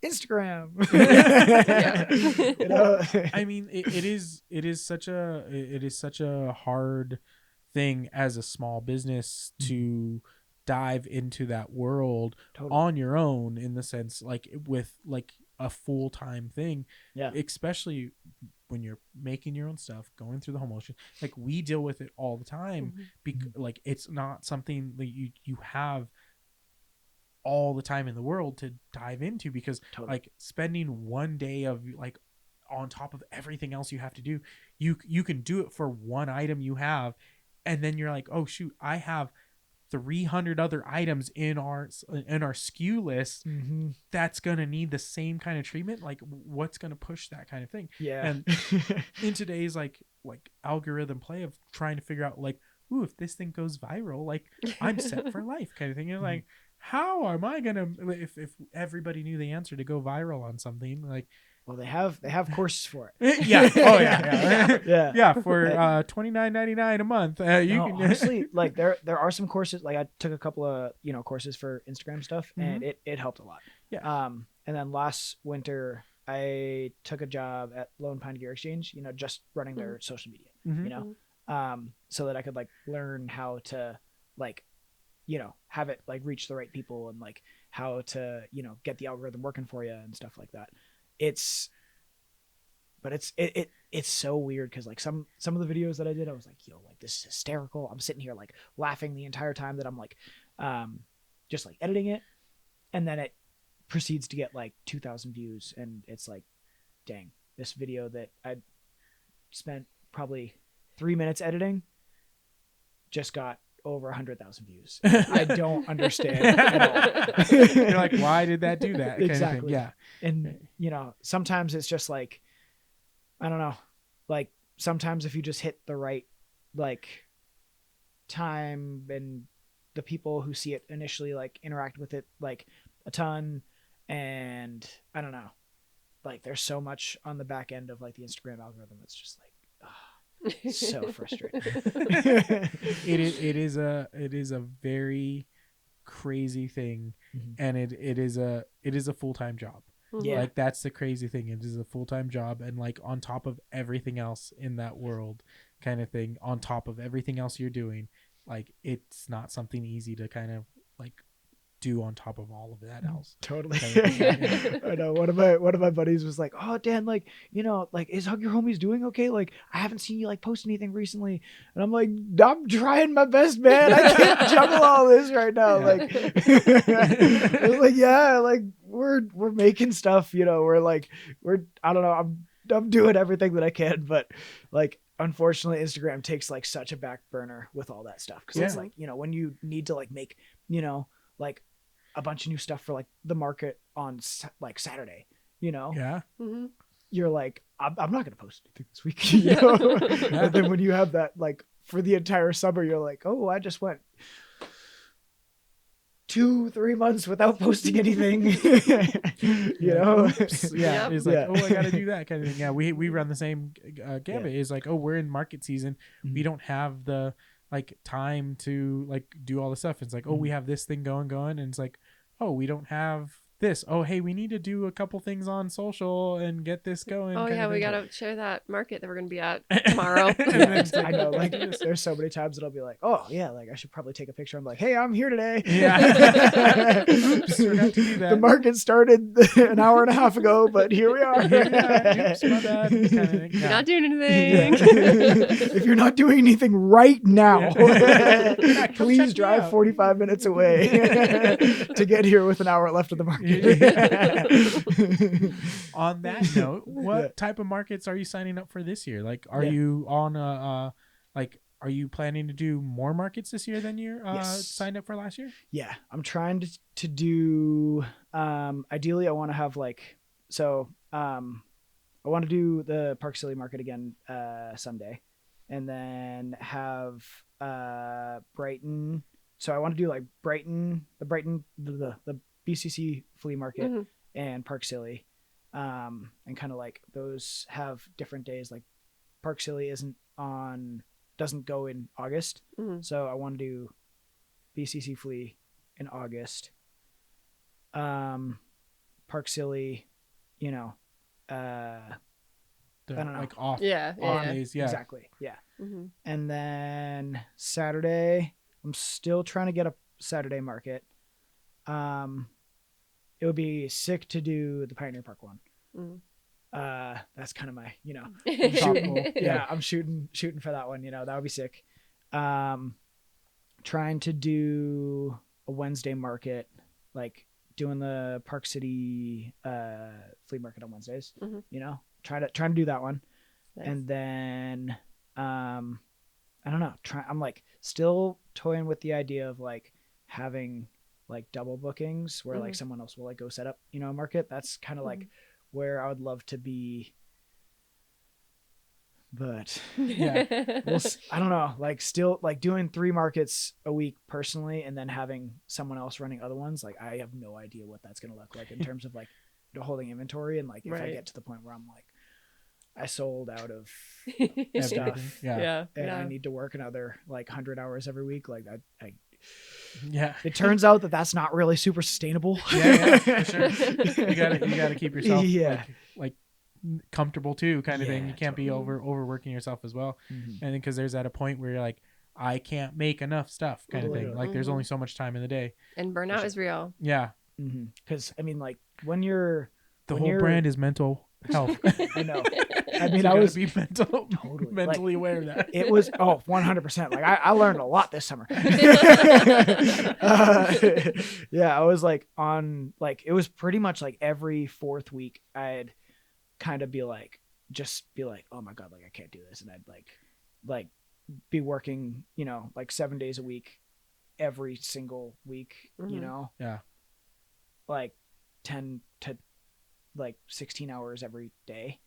Instagram. Yeah. You know? I mean, it is such a hard thing as a small business to dive into that world Totally. on your own, in the sense like with like a full-time thing, Yeah. especially when you're making your own stuff, going through the whole motion. Like we deal with it all the time, because like it's not something that you have all the time in the world to dive into, because like spending one day of like on top of everything else you have to do, you can do it for one item you have, and then you're like, oh shoot, I have 300 other items in our SKU list that's gonna need the same kind of treatment. Like what's gonna push that kind of thing? Yeah. And in today's like algorithm play of trying to figure out like, ooh, if this thing goes viral, like I'm set for life kind of thing. And like, how am I gonna, if everybody knew the answer to go viral on something, like, well, they have courses for it. Yeah. Oh yeah. Yeah. For $29.99 a month, you can honestly, like there are some courses. Like I took a couple of courses for Instagram stuff, and it helped a lot. Yeah. And then last winter I took a job at Lone Pine Gear Exchange. Just running their social media. So that I could like learn how to like have it like reach the right people, and like how to get the algorithm working for you and stuff like that. It's so weird, because like some of the videos that I did, I was like, yo, like this is hysterical. I'm sitting here like laughing the entire time that I'm like just like editing it, and then it proceeds to get like 2,000 views, and it's like, dang, this video that I spent probably 3 minutes editing just got over 100,000 views. I don't understand at all. You're like, why did that do that? Exactly. Kind of thing. Yeah. And sometimes it's just like, I don't know, like sometimes if you just hit the right like time, and the people who see it initially like interact with it like a ton, and I don't know, like there's so much on the back end of like the Instagram algorithm that's just like, so frustrating. It is a very crazy thing, and it is a full-time job. Yeah. Like that's the crazy thing. It is a full-time job, and like on top of everything else in that world kind of thing, on top of everything else you're doing, like it's not something easy to kind of like do on top of all of that else. Totally. Yeah. I know one of my buddies was like, oh Dan, like like is Hug Your Homies doing okay? Like I haven't seen you like post anything recently. And I'm like, I'm trying my best, man. I can't juggle all this right now. Like I was like, yeah, like we're making stuff, we're I don't know, I'm doing everything that I can, but like unfortunately Instagram takes like such a back burner with all that stuff, because it's like when you need to like make like a bunch of new stuff for like the market on like Saturday, Yeah. You're like, I'm not going to post anything this week, And then when you have that, like for the entire summer, you're like, oh, I just went 2-3 months without posting anything, Oops. Yeah. It's like, Yeah. oh, I got to do that kind of thing. Yeah. We run the same gambit. It's like, oh, we're in market season. We don't have the like time to like do all the stuff. It's like, oh, we have this thing going, and it's like, oh, we don't have this. Oh, hey, we need to do a couple things on social and get this going. Oh yeah, we gotta share that market that we're gonna be at tomorrow. I know, like there's so many times that I'll be like, oh yeah, like I should probably take a picture. I'm like, hey, I'm here today. Yeah. Oops, forgot to do that. The market started an hour and a half ago, but here we are. Oops, my bad. Kind of thing. You're not doing anything. If you're not doing anything right now, please drive out. 45 minutes away to get here with an hour left of the market. On that note, what type of markets are you signing up for this year? Like, are you on are you planning to do more markets this year than you signed up for last year? Yeah, I'm trying to do, ideally I want to have like, so, I want to do the Park City Market again Sunday, and then have Brighton. So I want to do like Brighton, the BCC flea market Mm-hmm. and Park Silly, and kind of like those have different days. Like Park Silly doesn't go in August, Mm-hmm. so I want to do BCC flea in August. Park Silly, you know, I don't know. Like off Yeah. off Yeah. days. Yeah. Exactly. Yeah. Mm-hmm. And then Saturday, I'm still trying to get a Saturday market. It would be sick to do the Pioneer Park one. Mm-hmm. That's kind of my, Mm-hmm. shooting. Yeah. I'm shooting for that one. That would be sick. Trying to do a Wednesday market, like doing the Park City flea market on Wednesdays. Mm-hmm. Trying to do that one. Nice. And then I don't know. I'm like still toying with the idea of like having like double bookings where like someone else will like go set up, a market. That's kind of like where I would love to be. But Yeah. I don't know, like still like doing 3 markets a week personally, and then having someone else running other ones. Like I have no idea what that's going to look like in terms of like holding inventory. And like, if I get to the point where I'm like, I sold out of stuff, Yeah. and I need to work another like 100 hours every week, like I Yeah. it turns out that that's not really super sustainable. Yeah, for sure. You gotta keep yourself like comfortable too, kind of thing. You can't be overworking yourself as well. Mm-hmm. And because there's at a point where you're like, I can't make enough stuff, kind of thing. Like there's only so much time in the day. And burnout is real. Yeah. Because I mean, like when you're the whole brand is mental health. I know. I mean, So I was be mentally aware of that. It was 100%. Like I learned a lot this summer. Yeah, I was like on like it was pretty much like every 4th week I'd kind of be like oh my god, like I can't do this, and I'd like be working like 7 days a week every single week. Yeah, like 10 to like 16 hours every day.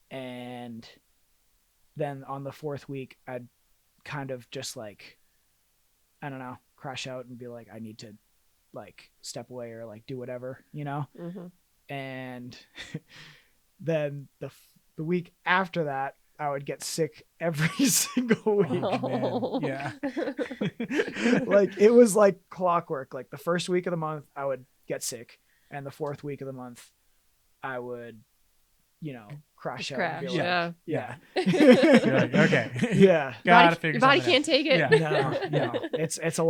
And then on the 4th week, I'd kind of just like, I don't know, crash out and be like, I need to like step away or like do whatever, And then the week after that, I would get sick every single week. Oh, man. Yeah. Like it was like clockwork. Like the first week of the month, I would get sick, and the 4th week of the month, I would, crash out. And be yeah. You're like, okay. Yeah. Gotta figure your body something can't take it. Yeah. No. It's a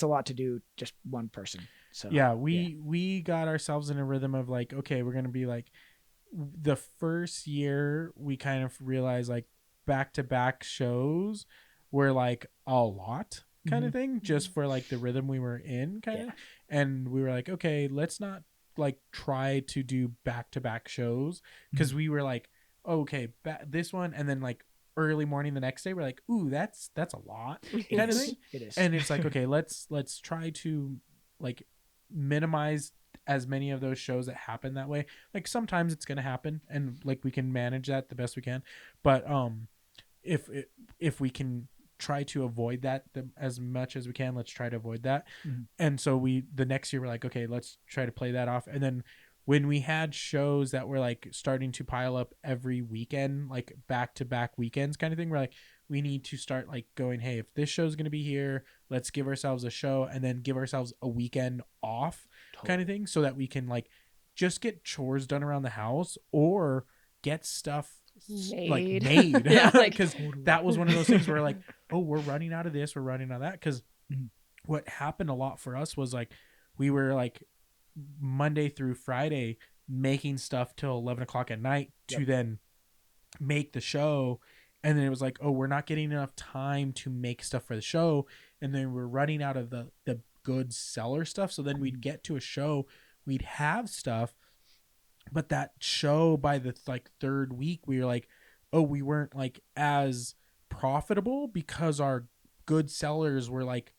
lot to do just one person. So yeah, we got ourselves in a rhythm of like, okay, we're gonna be like, the first year we kind of realized like back-to-back shows were like a lot kind of thing, just for like the rhythm we were in kind of. And we were like, okay, let's not like try to do back-to-back shows, because we were like, okay, this one, and then like early morning the next day we're like, ooh, that's a lot kind of thing. It is. And it's like, okay, let's try to like minimize as many of those shows that happen that way. Like sometimes it's gonna happen, and like we can manage that the best we can, but if we can try to avoid that as much as we can, let's try to avoid that. And so the next year we're like, okay, let's try to play that off. And then when we had shows that were like starting to pile up every weekend, like back-to-back weekends kind of thing, we're like, we need to start like going, hey, if this show's going to be here, let's give ourselves a show and then give ourselves a weekend off kind of thing, so that we can like just get chores done around the house or get stuff made. Yeah, because that was one of those things where like, oh, we're running out of this, we're running out of that. Because what happened a lot for us was like, we were like Monday through Friday making stuff till 11 o'clock at night to then make the show. And then it was like, oh, we're not getting enough time to make stuff for the show. And then we're running out of the good seller stuff. So then we'd get to a show, we'd have stuff, but that show by the like 3rd week, we were like, oh, we weren't like as profitable because our good sellers were like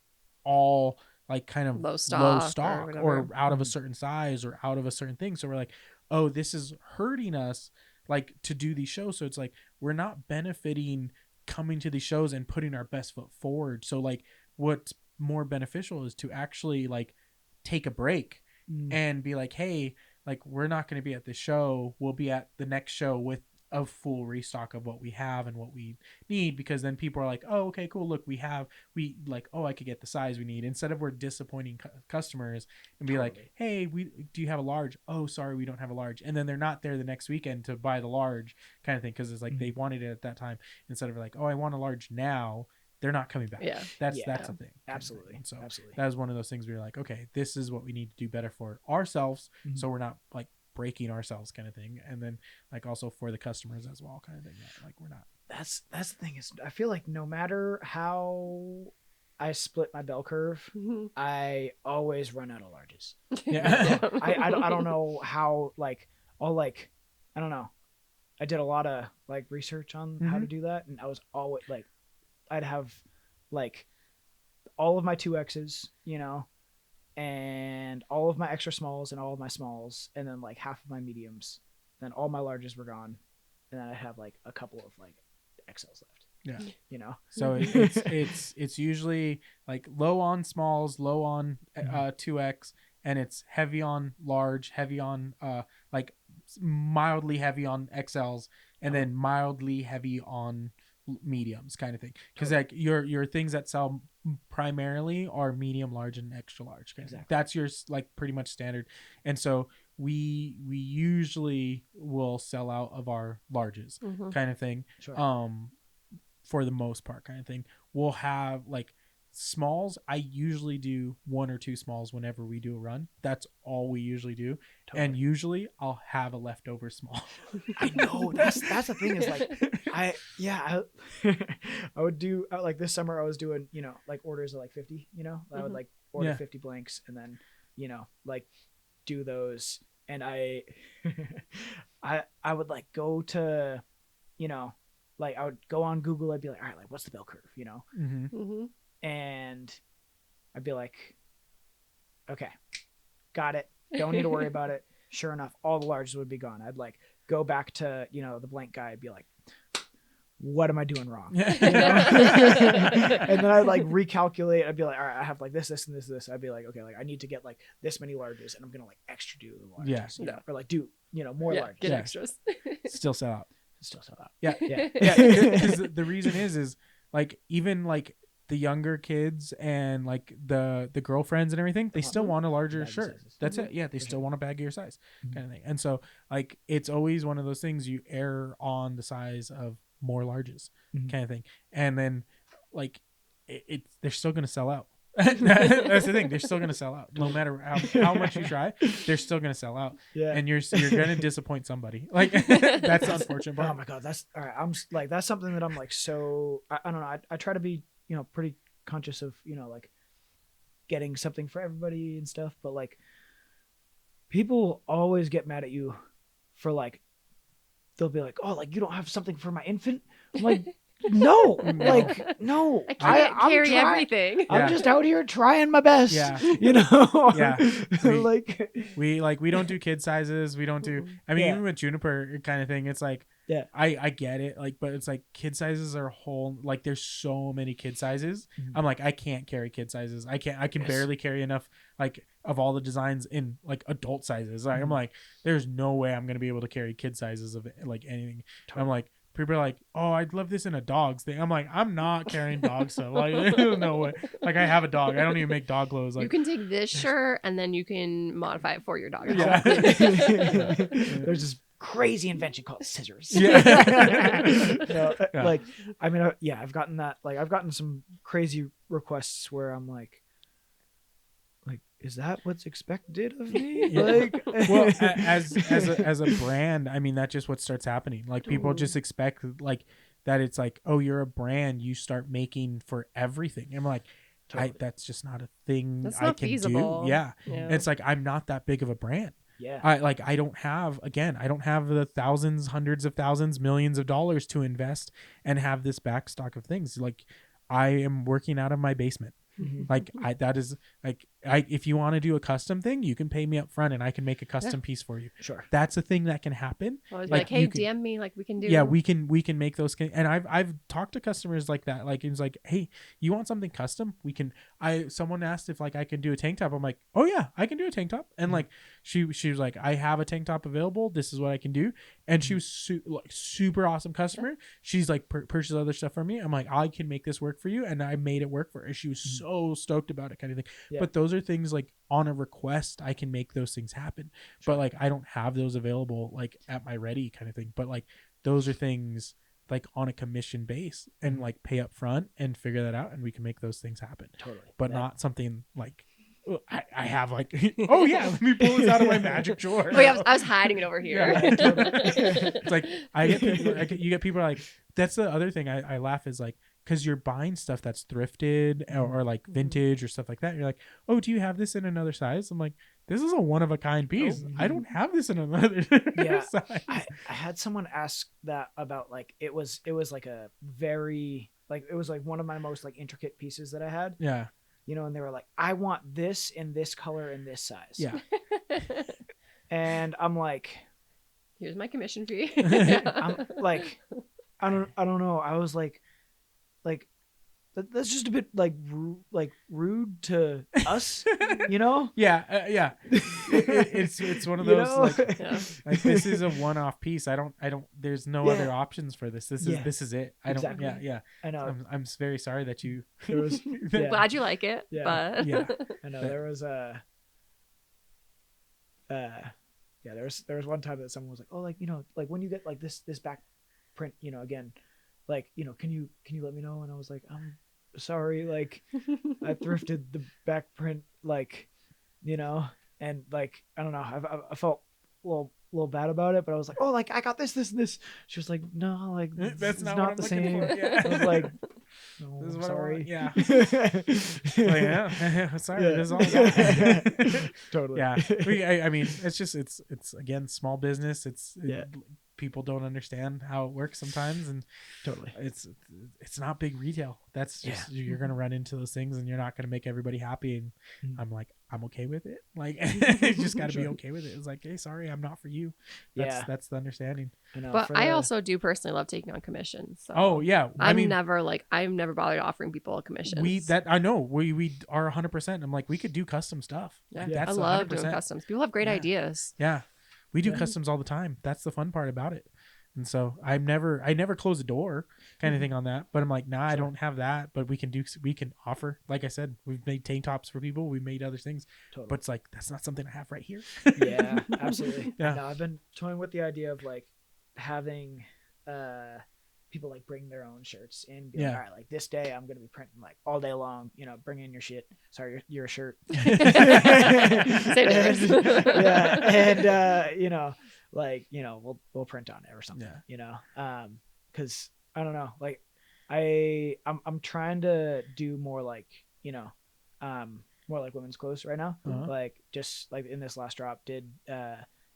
all like kind of low stock or out of a certain size or out of a certain thing. So we're like, oh, this is hurting us like to do these shows. So it's like we're not benefiting coming to these shows and putting our best foot forward. So like what's more beneficial is to actually like take a break and be like, hey, like we're not going to be at this show. We'll be at the next show with a full restock of what we have and what we need, because then people are like, oh, okay, cool, look, we like, oh, I could get the size we need, instead of we're disappointing customers and be like, hey, do you have a large? Oh, sorry, we don't have a large. And then they're not there the next weekend to buy the large kind of thing, because it's like they wanted it at that time, instead of like, oh, I want a large now. They're not coming back. That's a thing. Absolutely. So absolutely, that was one of those things where you're like, okay, this is what we need to do better for ourselves, so we're not like breaking ourselves kind of thing, and then like also for the customers as well kind of thing, like we're not. That's the thing, is I feel like no matter how I split my bell curve, I always run out of larges. I don't know how, like I'll like, I don't know, I did a lot of like research on how to do that, and I was always like, I'd have like all of my 2X's, you know, and all of my extra smalls and all of my smalls, and then like half of my mediums, then all my larges were gone, and then I have like a couple of like XLs left. You know, so it's usually like low on smalls, low on 2X, and it's heavy on large, heavy on like mildly heavy on XLs, and then mildly heavy on mediums kind of thing, because like your things that sell primarily are medium, large, and extra large kind of thing. That's your like pretty much standard. And so we usually will sell out of our larges kind of thing, for the most part kind of thing. We'll have like smalls. I usually do 1 or 2 smalls whenever we do a run. That's all we usually do. And usually I'll have a leftover small. I know, that's the thing, is like I would do like this summer I was doing, you know, like orders of like 50, you know, I would like order 50 blanks, and then, you know, like do those, and I would like go to, you know, like I would go on Google, I'd be like, all right, like what's the bell curve, you know? And I'd be like, okay, got it, don't need to worry about it. Sure enough, all the larges would be gone. I'd like go back to, you know, the blank guy, I'd be like, what am I doing wrong? You know? And then I'd like recalculate. I'd be like, all right, I have like this, and this. I'd be like, okay, like I need to get like this many larges, and I'm gonna like extra do the larges, you know? Or like do, you know, more larges, get extras. Still sell out. Yeah. Because the reason is like even like the younger kids and like the girlfriends and everything, they still want a larger shirt. That's it. Yeah, they still want a baggier size kind of thing. And so like it's always one of those things, you err on the size of more larges kind of thing. And then like they're still going to sell out. That's the thing, they're still going to sell out no matter how much you try. They're still going to sell out, and you're going to disappoint somebody. Like that's the unfortunate part. Oh my god, that's all right. I'm like, that's something that I'm like, so I don't know, I try to be, you know, pretty conscious of, you know, like getting something for everybody and stuff, but like people always get mad at you for like, they'll be like, oh, like you don't have something for my infant. I'm like, no, like no, I can't carry everything. I'm just out here trying my best. You know. We don't do kid sizes. We don't do. I mean, even with Juniper kind of thing, it's like, I get it, like, but it's like kid sizes are a whole, like there's so many kid sizes. I'm like, I can't carry kid sizes. I can barely carry enough like of all the designs in like adult sizes. Like, I'm like, there's no way I'm gonna be able to carry kid sizes of like anything. I'm like, people are like, oh, I'd love this in a dog's thing. I'm like, I'm not carrying dog stuff. Like, there's no way. Like, I have a dog. I don't even make dog clothes. Like, you can take this shirt and then you can modify it for your dog. Yeah. There's this crazy invention called scissors. Yeah. Like, I mean, I've gotten that. Like, I've gotten some crazy requests where I'm like, is that what's expected of me? Like, well, as a brand, I mean, that's just what starts happening. Like, people just expect like that. It's like, oh, you're a brand, you start making for everything. And I'm like, that's just not a thing. That's I not can feasible. do. Yeah. It's like, I'm not that big of a brand. Yeah. I don't have the thousands, hundreds of thousands, millions of dollars to invest and have this backstock of things. Like, I am working out of my basement. Like that is like if you want to do a custom thing, you can pay me up front and I can make a custom piece for you. Sure. That's a thing that can happen. Always Like, like, hey, you can- DM me, like we can do. Yeah, we can make those. And I've talked to customers like that. Like it's like, hey, you want something custom? We can. Someone asked if like I can do a tank top. I'm like, oh yeah, I can do a tank top. And like she was like, I have a tank top available. This is what I can do. And she was like super awesome customer. She's like purchased other stuff from me. I'm like, I can make this work for you, and I made it work for her. She was so stoked about it, kind of thing. Yeah. But those are things like on a request, I can make those things happen. Sure. But like I don't have those available like at my ready kind of thing. But like those are things like on a commission base and like pay up front and figure that out, and we can make those things happen. Totally. But not something like I have like, oh yeah, let me pull this out of my magic drawer. Wait, I was hiding it over here. Yeah, totally. It's like you get people like, that's the other thing I laugh is like, because you're buying stuff that's thrifted or like vintage or stuff like that. You're like, oh, do you have this in another size? I'm like, this is a one of a kind piece. I don't have this in another size. I had someone ask that about like it was like a very like it was like one of my most like intricate pieces that I had. Yeah. You know, and they were like, I want this in this color and this size. Yeah. And I'm like, here's my commission fee. I'm like, I don't know. I was like that's just a bit like rude to us, you know? Yeah, yeah. It's one of those like, like this is a one-off piece. I don't. There's no other options for this. This is it. I don't. Exactly. Yeah. I know. I'm very sorry that you. There was. Glad you like it. Yeah. But Yeah. I know there was a. There was one time that someone was like, oh, like, you know, like when you get like this back print, you know, again, like, you know, can you let me know? And I was like, I'm sorry, like I thrifted the back print, like, you know, and like I don't know, I felt a little bad about it, but I was like, oh, like I got this and this. She was like, no, like that's not not the same. Yeah. I was like, no, This is I'm what sorry. Yeah. Like, yeah. Sorry. Yeah. This is all I got. Totally. Yeah. I mean, it's just it's again small business. Yeah. People don't understand how it works sometimes, and Totally. It's not big retail. That's just you're gonna run into those things, and you're not gonna make everybody happy. And I'm like, I'm okay with it. Like, you just got to be okay with it. It's like, hey, sorry, I'm not for you. That's the understanding. But I also do personally love taking on commissions. So oh yeah, I'm never bothered offering people a commission. I know we are 100%. I'm like, we could do custom stuff. Yeah, that's I love 100%. doing customs. People have great ideas. Yeah, we do customs all the time. That's the fun part about it. And so I never close the door kind of thing on that, but I'm like, nah, I don't have that, but we can offer, like I said, we've made tank tops for people. We've made other things, but it's like, that's not something I have right here. Yeah, absolutely. Yeah. No, I've been toying with the idea of like having, people like bring their own shirts and be like, all right, like this day I'm going to be printing like all day long, you know, bring in your shit. Sorry, you're a shirt. Same difference. Yeah. And, you know, like, you know, we'll print on it or something, you know? Cause I don't know, like I'm trying to do more like, you know, more like women's clothes right now. Like just like in this last drop did,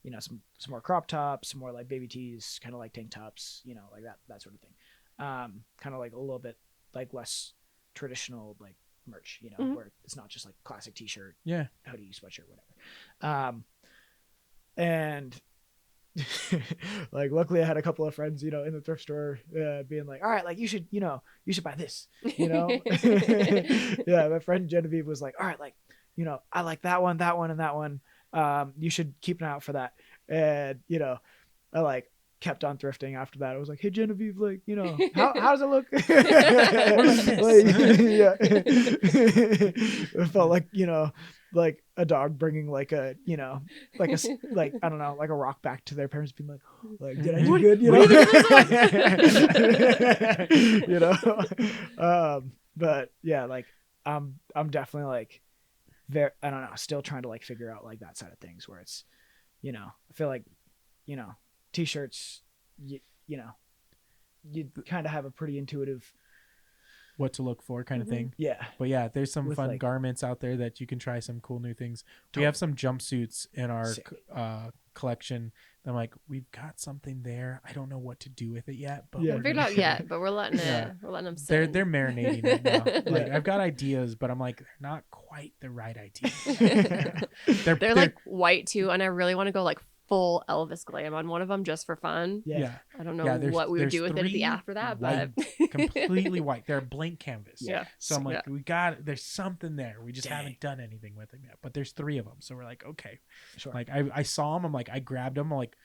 you know, some more crop tops, some more like baby tees, kind of like tank tops, you know, like that sort of thing. Kind of like a little bit like less traditional like merch, you know, where it's not just like classic t-shirt, hoodie, sweatshirt, whatever. And like luckily I had a couple of friends, you know, in the thrift store being like, all right, like you should buy this, you know. Yeah, my friend Genevieve was like, all right, like, you know, I like that one and that one. You should keep an eye out for that. And, you know, I like kept on thrifting after that. I was like, hey Genevieve, like, you know, how does it look? Like, it felt like, you know, like a dog bringing like a, you know, like I don't know, like a rock back to their parents, being like did I do good? You know, you know. But yeah, like I'm definitely like I don't know, still trying to like figure out like that side of things where it's, you know, I feel like, you know, t-shirts, you know, you kind of have a pretty intuitive what to look for kind of thing. Yeah. But yeah, there's some With, fun like- garments out there that you can try some cool new things. We have some jumpsuits in our Sick. collection. I'm like, we've got something there. I don't know what to do with it yet, but Yeah. Haven't figured out yet, but we're letting Yeah. them they're sit. they're marinating right now. Like Yeah. I've got ideas, but I'm like, they're not quite the right ideas. They're like white too, and I really want to go like full Elvis glam on one of them just for fun. yeah. I don't know Yeah, what we would there's do with it three after that, white, but completely white. They're a blank canvas. Yeah. So I'm like, Yeah. there's something there. We just Dang. haven't done anything with them yet. But there's 3 of them. So we're like, okay. Sure. Like I saw them. I'm like, I grabbed them. I'm like,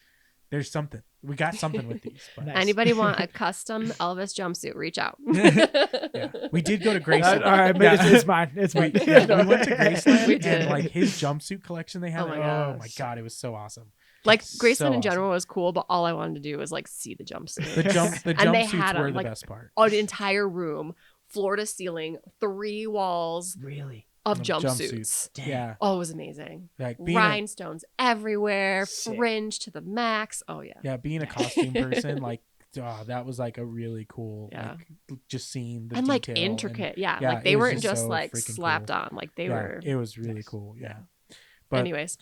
there's something. We got something with these. But Nice. anybody want a custom Elvis jumpsuit? Reach out. yeah, we did go to Graceland. All right, but Yeah. it's mine. It's mine. we went to Graceland We did. and like his jumpsuit collection they had. Oh my Oh my gosh. god, it was so awesome. Like So Graceland in awesome. general was cool, but all I wanted to do was like see the jumpsuit. The And they jumpsuits had were 'em, the like, best part. An entire room, floor to ceiling, 3 walls Really? of Of jumpsuits. Dang. Yeah, Oh, it was amazing. like being a, Rhinestones everywhere, Sick. fringe to the max. Oh yeah. being a costume person, like that was like a really cool. Yeah. Like, just seeing the And like detail intricate. Yeah. yeah, Like they it was weren't just just so like freaking slapped cool. on. Like they yeah, were. it was really Nice. cool. Yeah. Yeah. But Anyways.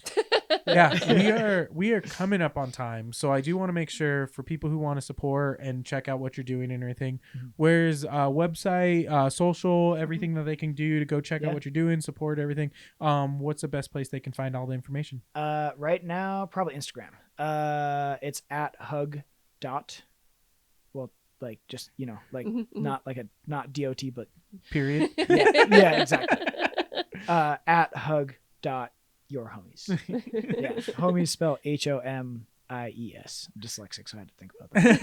yeah, we are coming up on time, so I do want to make sure for people who want to support and check out what you're doing and everything. Mhm. Where's website, social, everything that they can do to go check out Yeah. what you're doing, support everything. What's the best place they can find all the information? Right now, probably Instagram. It's at hug dot. Well, like just like Mhm, mhm. not like not DOT, but Period. yeah, exactly. At hug dot your homies. Yeah, homies spell HOMIES. I'm dyslexic, so I had to think about that.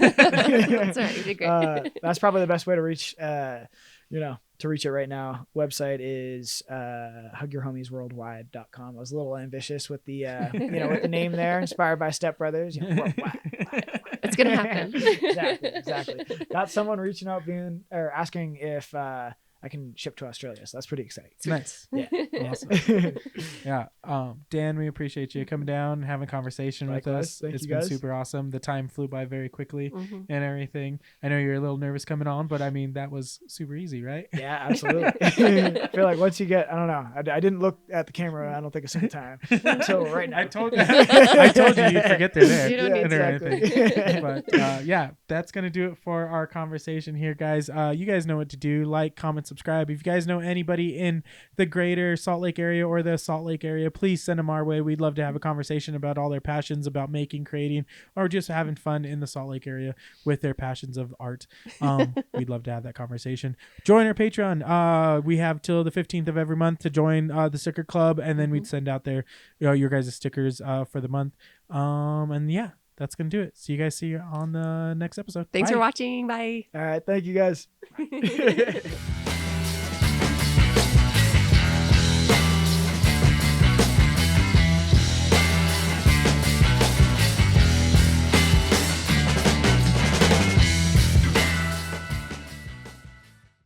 That's all right. You did great. That's probably the best way to reach to reach it right now. Website is hugyourhomiesworldwide.com. I was a little ambitious with the with the name there, inspired by Step Brothers. Worldwide. It's gonna happen. exactly. Got someone reaching out asking if I can ship to Australia, so that's pretty exciting. Nice. Yeah. Awesome. Yeah. Dan, we appreciate you coming down and having a conversation with Likewise. us. Thank It's you, been guys. super awesome. The time flew by very quickly Mhm. and everything. I know you're a little nervous coming on, but I mean, that was super easy, right? Yeah, absolutely. I feel like once you get, I don't know, I didn't look at the camera, I don't think a single time until right now. I told you you'd forget they're there. You don't need and to. everything. But yeah, that's going to do it for our conversation here, guys. You guys know what to do. Like, comment, subscribe. If you guys know anybody in the greater Salt Lake area or the Salt Lake area, please send them our way. We'd love to have a conversation about all their passions about making, creating, or just having fun in the Salt Lake area with their passions of art. We'd love to have that conversation. Join our Patreon. We have till the 15th of every month to join the sticker club, and then we'd send out your guys' stickers for the month. And yeah, that's gonna do it. See you on the next episode. Thanks Bye. for watching. Bye. All right, thank you guys.